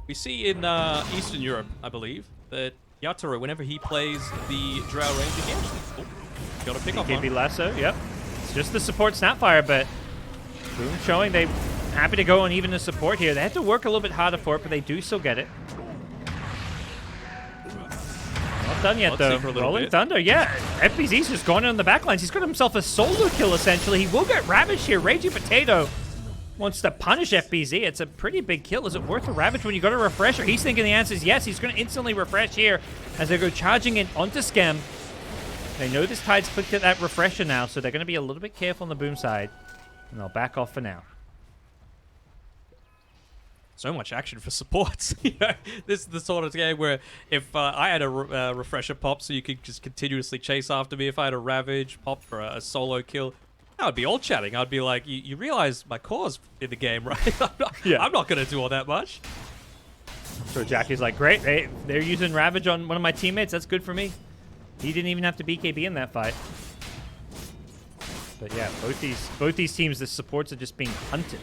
We see in Eastern Europe, I believe, that Yatoro, whenever he plays the Drow Ranger, he actually got a pick up on. BKB Lasso, yep. It's just the support Snapfire, but Boom showing they happy to go on even the support here. They had to work a little bit harder for it, but they do still get it. done yet, Bloodseeker though. a little Rolling bit. Thunder, yeah. FPZ's just going on the backlines. He's got himself a solo kill, essentially. He will get ravaged here. Raging Potato wants to punish FPZ. It's a pretty big kill. Is it worth a ravage when you got a refresher? He's thinking the answer is yes. He's going to instantly refresh here as they go charging in onto Schem. They know this Tide's clicked at that refresher now, so they're going to be a little bit careful on the boom side. And they'll back off for now. So much action for supports. You know, this is the sort of game where if I had a refresher pop, so you could just continuously chase after me. If I had a ravage pop for a solo kill, I would be all chatting. I'd be like, you realize my core's in the game, right? I'm not going to do all that much. So Jackie's like, great, they're using ravage on one of my teammates. That's good for me. He didn't even have to BKB in that fight. But yeah, both these teams, the supports are just being hunted.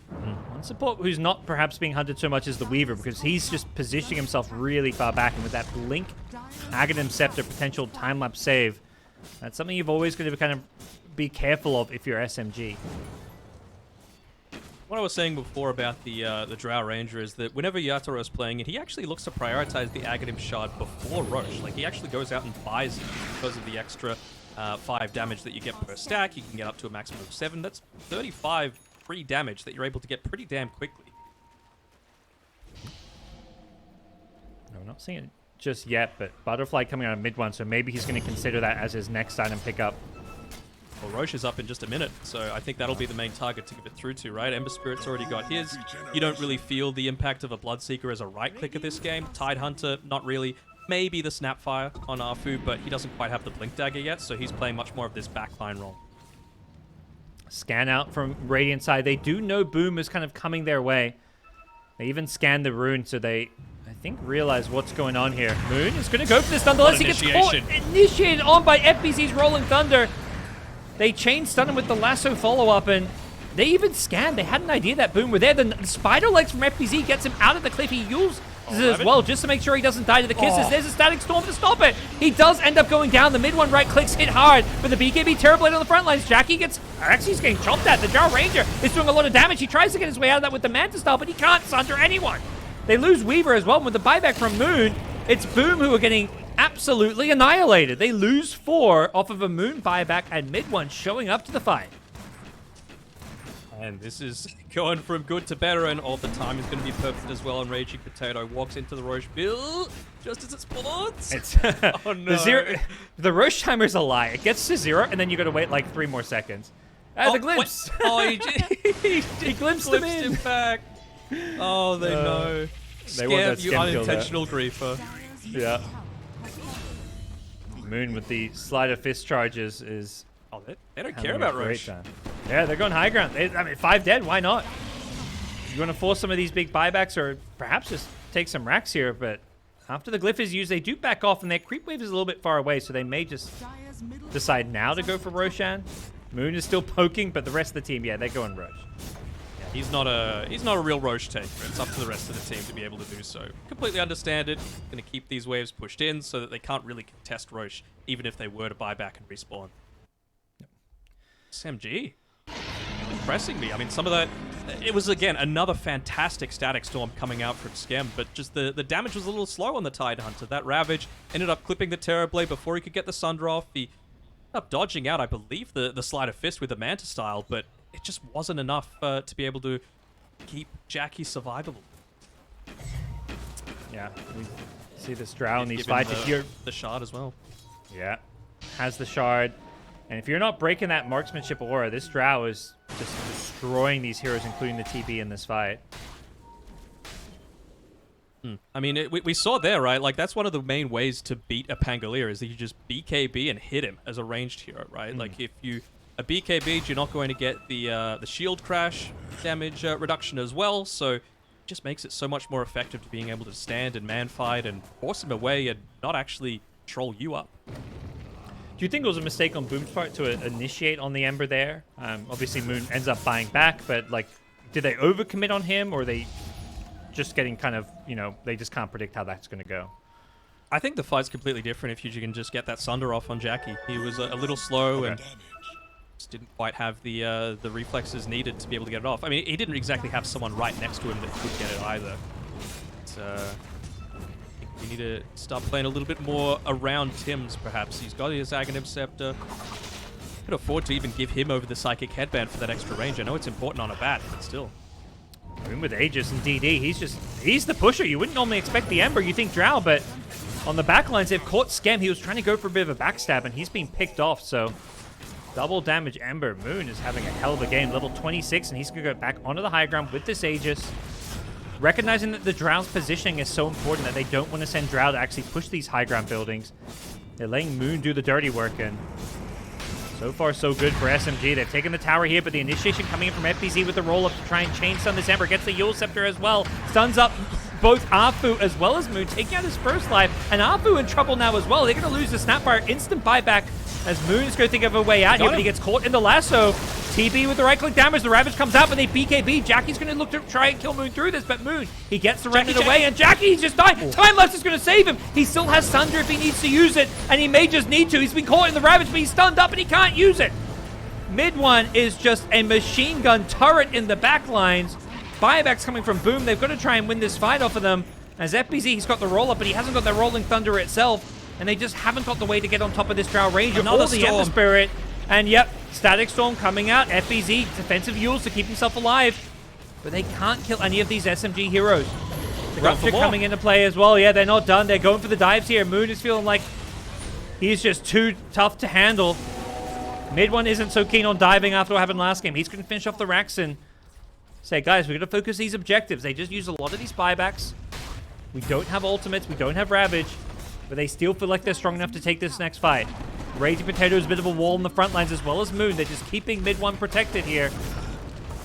One support who's not perhaps being hunted so much is the Weaver, because he's just positioning himself really far back, and with that blink, Aghanim Scepter, potential time-lapse save, that's something you've always got to kind of be careful of if you're SMG. What I was saying before about the Drow Ranger is that whenever Yataro's playing it, he actually looks to prioritize the Aghanim Shard before Roche. Like, he actually goes out and buys it because of the extra 5 damage that you get per stack. You can get up to a maximum of 7. That's 35 free damage that you're able to get pretty damn quickly. No, we're not seeing it just yet, but Butterfly coming out of mid one, so maybe he's going to consider that as his next item pickup. Well, Roche is up in just a minute, so I think that'll be the main target to give it through to, right? Ember Spirit's already got his. You don't really feel the impact of a Bloodseeker as a right-click of this game. Tidehunter, not really. Maybe the Snapfire on Arfu, but he doesn't quite have the Blink Dagger yet, so he's playing much more of this backline role. Scan out from Radiant side. They do know Boom is kind of coming their way. They even scanned the rune, so they, I think, realize what's going on here. Moon is going to go for this nonetheless. He gets caught. Initiated on by FBZ's Rolling Thunder. They chain stun him with the lasso follow-up, and they even scanned. They had an idea that Boom were there. The spider legs from FBZ gets him out of the cliff. He uses as well just to make sure he doesn't die to the kisses. There's a static storm to stop it. He does end up going down. The mid one right clicks hit hard, but the BKB Terrorblade on the front lines. Jackie gets, actually he's getting chopped at. The Drow Ranger is doing a lot of damage. He tries to get his way out of that with the Manta style, but he can't sunder anyone. They lose Weaver as well. With the buyback from Moon, it's Boom who are getting absolutely annihilated. They lose 4 off of a Moon buyback, and mid one showing up to the fight. And this is going from good to better, and all the time is going to be perfect as well. And Raging Potato walks into the Roche build just as it spawns. It's oh no! The Roche timer's a lie. It gets to 0, and then you got to wait like 3 more seconds. The glimpse. He glimpsed him back. Oh, they know. They want that Scam, you scam kill unintentional griefer. Yeah. Moon with the sleight of fist charges is. Oh, they don't care about Roche. Yeah, they're going high ground. I mean, 5 dead, why not? You want to force some of these big buybacks or perhaps just take some racks here, but after the glyph is used, they do back off, and their creep wave is a little bit far away, so they may just decide now to go for Roshan. Moon is still poking, but the rest of the team, yeah, they're going Roche. Yeah, he's not a real Roche taker. It's up to the rest of the team to be able to do so. Completely understand it. Going to keep these waves pushed in so that they can't really contest Roche, even if they were to buy back and respawn. SMG. Impressing me. I mean, some of that... It was, again, another fantastic static storm coming out from Schem, but just the damage was a little slow on the Tidehunter. That Ravage ended up clipping the Terrorblade before he could get the Sunder off. He ended up dodging out, I believe, the Sleight of Fist with the Manta style, but it just wasn't enough to be able to keep Jackie survivable. Yeah, we see this Drow in these fights. The Shard as well. Yeah, has the Shard. And if you're not breaking that marksmanship aura, this Drow is just destroying these heroes, including the TB in this fight. I mean, we saw there, right? Like, that's one of the main ways to beat a Pangolier is that you just BKB and hit him as a ranged hero, right? Like, if you a BKB, you're not going to get the shield crash damage reduction as well, so it just makes it so much more effective to being able to stand and man fight and force him away and not actually troll you up. Do you think it was a mistake on Boom's part to initiate on the Ember there? Obviously, Moon ends up buying back, but, like, did they overcommit on him, or are they just getting kind of, you know, they just can't predict how that's going to go? I think the fight's completely different if you can just get that Sunder off on Jackie. He was a little slow and just didn't quite have the reflexes needed to be able to get it off. I mean, he didn't exactly have someone right next to him that could get it either. But, You need to start playing a little bit more around Tim's, perhaps. He's got his Aghanim Scepter. Could afford to even give him over the Psychic Headband for that extra range. I know it's important on a bat, but still. Even with Aegis and DD, he's the pusher. You wouldn't normally expect the Ember. You think Drow, but on the backlines, they've caught Skem. He was trying to go for a bit of a backstab, and he's been picked off, so double damage Ember. Moon is having a hell of a game. Level 26, and he's going to go back onto the high ground with this Aegis. Recognizing that the Drow's positioning is so important that they don't want to send Drow to actually push these high ground buildings. They're letting Moon do the dirty work, and so far so good for SMG. They've taken the tower here, but the initiation coming in from FBZ with the roll-up to try and chain stun this Ember. Gets the Yule Scepter as well. Stuns up both Afu as well as Moon, taking out his first life. And Afu in trouble now as well. They're going to lose the Snapfire. Instant buyback as Moon is going to think of a way out here, but he gets caught in the lasso. TB with the right-click damage. The Ravage comes out, but they BKB. Jackie's going to look to try and kill Moon through this, but Moon, he gets surrendered away, and Jackie's just died. Time Lapse is going to save him. He still has Sunder if he needs to use it, and he may just need to. He's been caught in the Ravage, but he's stunned up, and he can't use it. Mid one is just a machine gun turret in the back lines. Buybacks coming from Boom. They've got to try and win this fight off of them. As FBZ, he's got the roll-up, but he hasn't got the Rolling Thunder itself, and they just haven't got the way to get on top of this Drow Ranger. Another Or the Ember Spirit. And yep, Static Storm coming out. FBZ, defensive Yules to keep himself alive. But they can't kill any of these SMG heroes. Rupture coming into play as well. Yeah, they're not done. They're going for the dives here. Moon is feeling like he's just too tough to handle. Mid one isn't so keen on diving after what happened last game. He's going to finish off the racks and say, guys, we're going to focus these objectives. They just use a lot of these buybacks. We don't have ultimates. We don't have Ravage. But they still feel like they're strong enough to take this next fight. Raging Potato is a bit of a wall in the front lines as well as Moon. They're just keeping mid one protected here.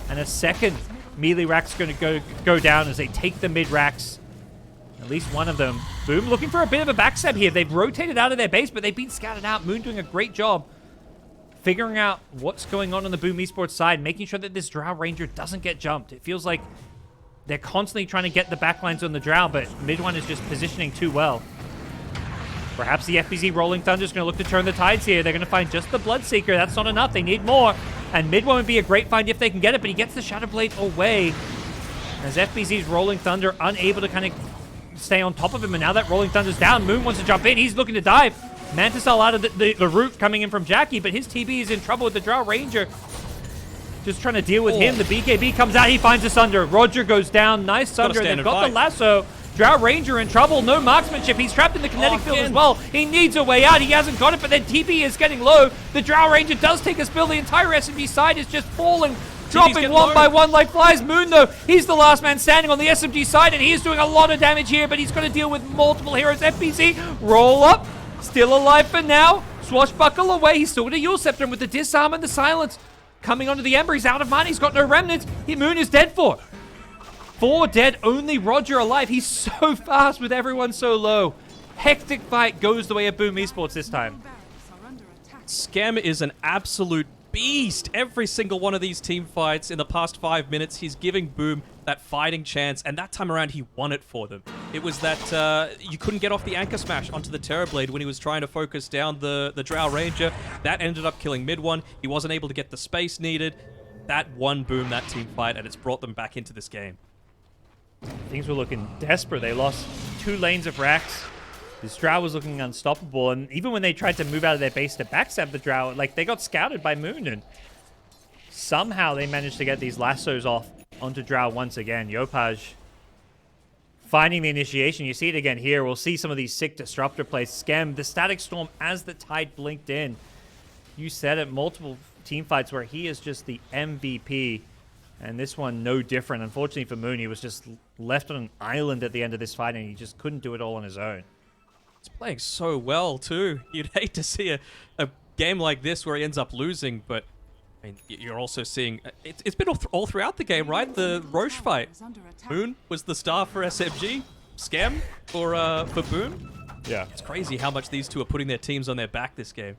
And a second melee rack's going to go down as they take the mid racks. At least one of them. Boom looking for a bit of a backstab here. They've rotated out of their base, but they've been scattered out. Moon doing a great job figuring out what's going on the Boom Esports side, making sure that this Drow Ranger doesn't get jumped. It feels like they're constantly trying to get the backlines on the Drow, but mid one is just positioning too well. Perhaps the FBZ Rolling Thunder is going to look to turn the tides here. They're going to find just the Bloodseeker. That's not enough. They need more. And mid one would be a great find if they can get it, but he gets the Shadow Blade away. As FBZ's Rolling Thunder unable to kind of stay on top of him, and now that Rolling Thunder's down, Moon wants to jump in. He's looking to dive. Mantisol out of the root coming in from Jackie, but his TB is in trouble with the Drow Ranger. Just trying to deal with him. The BKB comes out. He finds the Sunder. Roger goes down. Nice Sunder. They've got the lasso. Drow Ranger in trouble. No marksmanship. He's trapped in the kinetic field as well. He needs a way out. He hasn't got it, but then TP is getting low. The Drow Ranger does take a spill. The entire SMG side is just falling. Dropping one by one like flies. Moon, though, he's the last man standing on the SMG side, and he is doing a lot of damage here, but he's got to deal with multiple heroes. FBC, roll up. Still alive for now. Swashbuckle away. He's still with a Yule Scepter, and with the disarm and the silence coming onto the Ember, he's out of mana. He's got no remnants. Moon is dead for. 4 dead, only Roger alive. He's so fast with everyone so low. Hectic fight goes the way of Boom Esports this time. Skem is an absolute beast. Every single one of these team fights in the past 5 minutes, he's giving Boom that fighting chance, and that time around he won it for them. It was that you couldn't get off the Anchor Smash onto the Terrorblade when he was trying to focus down the Drow Ranger. That ended up killing mid one. He wasn't able to get the space needed. That won Boom that team fight, and it's brought them back into this game. Things were looking desperate. They lost 2 lanes of racks. This Drow was looking unstoppable, and even when they tried to move out of their base to backstab the Drow, like, they got scouted by Moon, and somehow they managed to get these lassos off onto Drow once again. Yopaj finding the initiation. You see it again here. We'll see some of these sick disruptor plays. Skem, the Static Storm as the tide blinked in. You said it, multiple team fights where he is just the MVP. And this one, no different. Unfortunately for Moon, he was just left on an island at the end of this fight, and he just couldn't do it all on his own. He's playing so well, too. You'd hate to see a game like this where he ends up losing, but I mean, you're also seeing... It's been all throughout the game, right? The Roche fight. Moon was the star for SMG. Skem for Boom. Yeah. It's crazy how much these two are putting their teams on their back this game.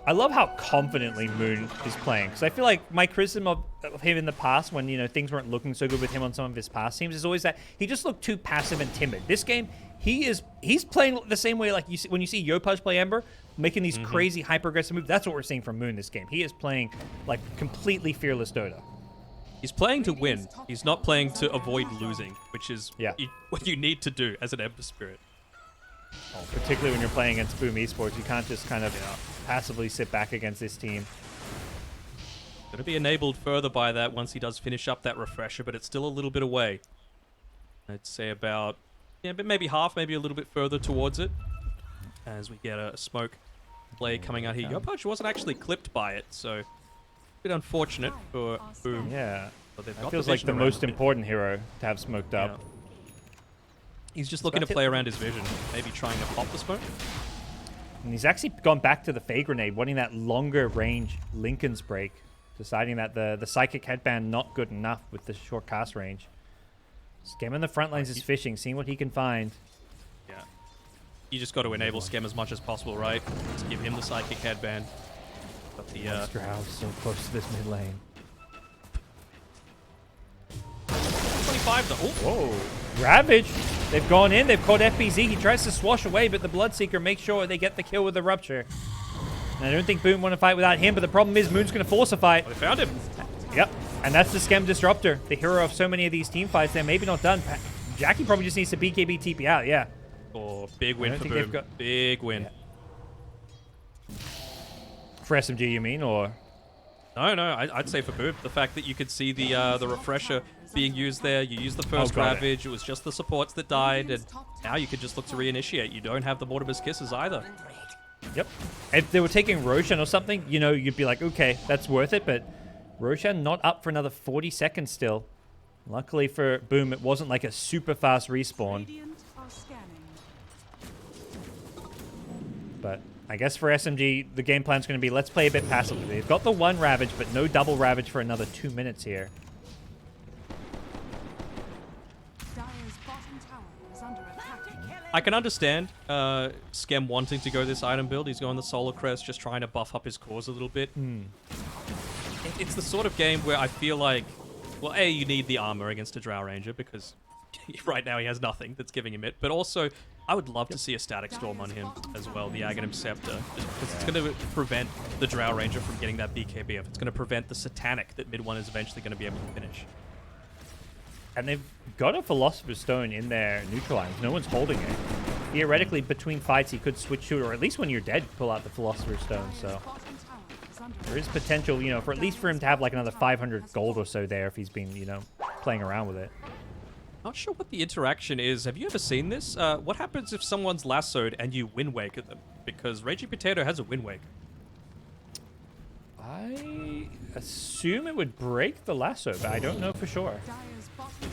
I love how confidently Moon is playing, because I feel like my criticism of him in the past, when, you know, things weren't looking so good with him on some of his past teams, is always that he just looked too passive and timid. This game, he's playing the same way like you see, when you see Yopaj play Ember, making these crazy hyper-aggressive moves. That's what we're seeing from Moon this game. He is playing like completely fearless Dota. He's playing to win. He's not playing to avoid losing, which is what you need to do as an Ember Spirit. Oh, particularly when you're playing against Boom Esports, you can't just kind of passively sit back against this team. Going to be enabled further by that once he does finish up that refresher, but it's still a little bit away. I'd say about, yeah, but maybe half, maybe a little bit further towards it. As we get a smoke play coming out here. Yopaj wasn't actually clipped by it, so a bit unfortunate for Boom. Yeah, But they've that got feels the like vision the around most him. important hero to have smoked up. Yeah. He's just looking to play around his vision, maybe trying to pop the smoke. And he's actually gone back to the Fade Grenade, wanting that longer range Lincoln's Break, deciding that the Psychic Headband not good enough with the short cast range. Skem in the front lines is fishing, seeing what he can find. Yeah. You just got to enable Skem as much as possible, right? Just give him the Psychic Headband. But the Strauss so close to this mid lane. 25 though. Oh, Whoa. Ravage. They've gone in. They've caught FBZ. He tries to swash away, but the Bloodseeker makes sure they get the kill with the Rupture. And I don't think Boom want to fight without him, but the problem is Moon's going to force a fight. they found him. Yep. And that's the Skem Disruptor, the hero of so many of these team fights. They're maybe not done. Jackie probably just needs to BKB TP out, yeah. Oh, big win I don't for think they've Boom. got- Big win. For SMG, you mean, or? No, I'd say for Boom. The fact that you could see the refresher being used there, you used the first got it. Ravage, it was just the supports that died, and now you could just look to reinitiate. You don't have the Mortimer's Kisses either. Yep. If they were taking Roshan or something, you know, you'd be like, okay, that's worth it, but Roshan not up for another 40 seconds still. Luckily for Boom, it wasn't like a super fast respawn. Radiant are scanning. But I guess for SMG, the game plan's going to be, let's play a bit passively. They've got the one Ravage, but no double Ravage for another 2 minutes here. Dire's bottom tower is under attack. I can understand Skem wanting to go this item build. He's going the Solar Crest, just trying to buff up his cores a little bit. It's the sort of game where I feel like, well, A, you need the armor against a Drow Ranger because right now he has nothing that's giving him it. But also, I would love to see a Static Storm on him as well, the Aghanim Scepter, just because it's going to prevent the Drow Ranger from getting that BKB off. It's going to prevent the Satanic that mid one is eventually going to be able to finish. And they've got a Philosopher's Stone in their neutral lines. No one's holding it. Theoretically, between fights, he could switch to it, or at least when you're dead, pull out the Philosopher's Stone. So Bottom tower is under there is potential, you know, for at least for him to have like another 500 gold or so there if he's been, you know, playing around with it. Not sure what the interaction is. Have you ever seen this? What happens if someone's lassoed and you Wind Waker them? Because Raging Potato has a Wind Wake. I assume it would break the lasso, but I don't know for sure. Dire's bottom tower.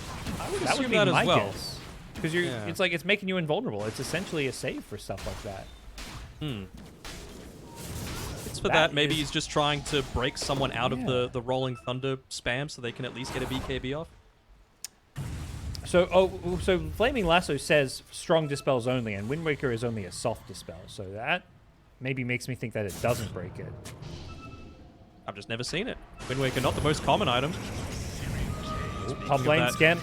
I would That would assume be that my as well. guess. Because you're, Yeah. it's like it's making you invulnerable. It's essentially a save for stuff like that. It's for That that. Maybe is- he's just trying to break someone out Yeah. of the Rolling Thunder spam so they can at least get a BKB off. So, so Flaming Lasso says strong dispels only, and Wind Waker is only a soft dispel. So that maybe makes me think that it doesn't break it. I've just never seen it. Wind Waker, not the most common item. Top of lane that- Skem.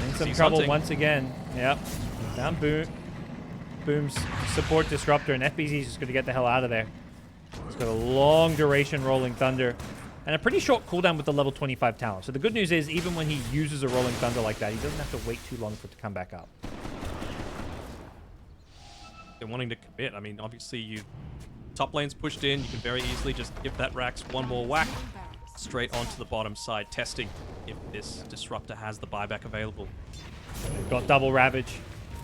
In some He's trouble hunting. once again. Yep. Down Boom's support disruptor, and FBZ's just going to get the hell out of there. He's got a long duration Rolling Thunder, and a pretty short cooldown with the level 25 talent. So the good news is, even when he uses a Rolling Thunder like that, he doesn't have to wait too long for it to come back up. They're wanting to commit. I mean, obviously, you top lane's pushed in. You can very easily just give that Rax one more whack straight onto the bottom side, testing if this disruptor has the buyback available. They've got double Ravage.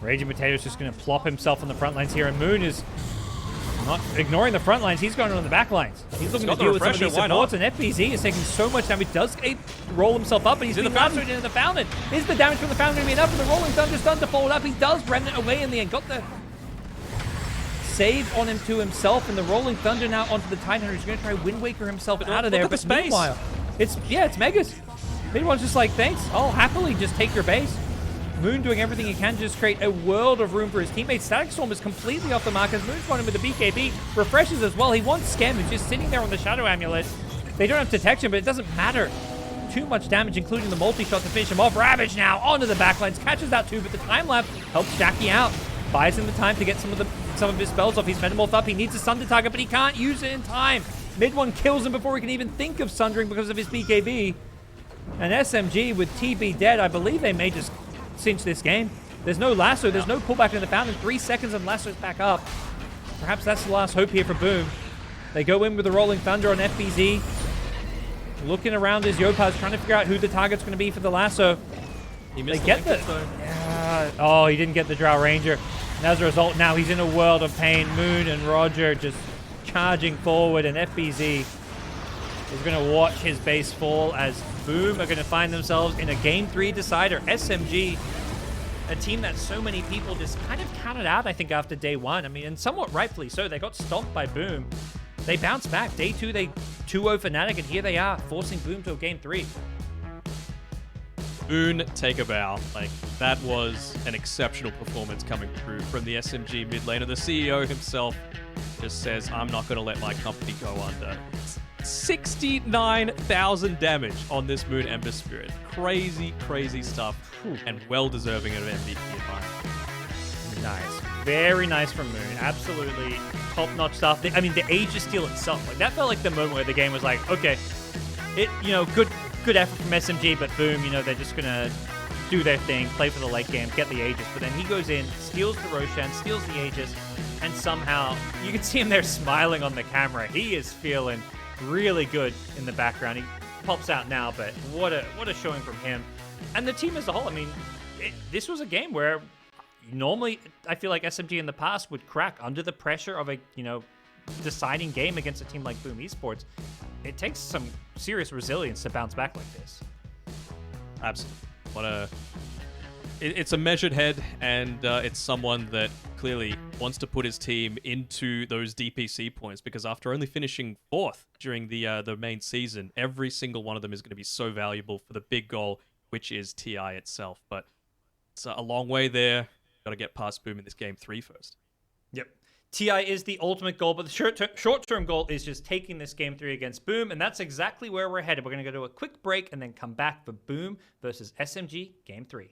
Raging Potato's just going to plop himself on the front lines here, and Moon is not ignoring the front lines. He's going on the back lines. He's looking to got the deal with some of refresher, these why not? supports, and FBZ is taking so much damage. Does roll himself up, but he's in the being lassoed into the Fountain. Is the damage from the Fountain going to be enough for the Rolling Thunder's done to fold up? He does Remnant away in the end. Got the save on him to himself, and the Rolling Thunder now onto the Tidehunter. He's going to try Wind Waker himself But out of look there. at the But space. meanwhile, it's Megas. Mid-one's just like, thanks. I'll happily just take your base. Moon doing everything he can to just create a world of room for his teammates. Static Storm is completely off the mark as Moon's running with the BKB. Refreshes as well. He wants Skem, who's just sitting there on the Shadow Amulet. They don't have detection, but it doesn't matter. Too much damage, including the multi-shot to finish him off. Ravage now onto the backlines. Catches out too, but the time lapse helps Jackie out. Buys him the time to get some of his spells off. He's Metamorph up. He needs a Sunder target, but he can't use it in time. Mid one kills him before he can even think of Sundering because of his BKB. And SMG with TB dead, I believe they may just cinch this game. There's no lasso. There's no pullback into the fountain. 3 seconds and lasso's back up. Perhaps that's the last hope here for Boom. They go in with the Rolling Thunder on FBZ. Looking around as Yopaz trying to figure out who the target's going to be for the lasso. They get the... Yeah. Oh, he didn't get the Drow Ranger. And as a result, now he's in a world of pain. Moon and Roger just charging forward, and FBZ is going to watch his base fall as Boom are going to find themselves in a Game 3 decider. SMG, a team that so many people just kind of counted out, I think, after day 1. I mean, and somewhat rightfully so. They got stomped by Boom. They bounced back. Day 2, they 2-0 Fnatic, and here they are, forcing Boom to a Game 3. Boon, take a bow. Like, that was an exceptional performance coming through from the SMG mid laner. The CEO himself just says, I'm not going to let my company go under. 69,000 damage on this Moon Ember Spirit. Crazy, crazy stuff. And well-deserving of MVP in my Nice. Very nice from Moon. Absolutely top-notch stuff. I mean, the Aegis steal itself, like, that felt like the moment where the game was like, okay, good effort from SMG, but Boom, they're just going to do their thing, play for the late game, get the Aegis. But then he goes in, steals the Roshan, steals the Aegis, and somehow you can see him there smiling on the camera. He is feeling really good in the background. He pops out now, but what a showing from him. And the team as a whole, I mean, this was a game where normally I feel like SMG in the past would crack under the pressure of a, deciding game against a team like Boom Esports. It takes some serious resilience to bounce back like this. Absolutely. It's a measured head, and it's someone that clearly wants to put his team into those DPC points, because after only finishing 4th during the main season, every single one of them is going to be so valuable for the big goal, which is TI itself. But it's a long way there. Got to get past Boom in this Game 3 first. Yep. TI is the ultimate goal, but the short-term goal is just taking this Game 3 against Boom, and that's exactly where we're headed. We're going to go to a quick break and then come back for Boom versus SMG Game 3.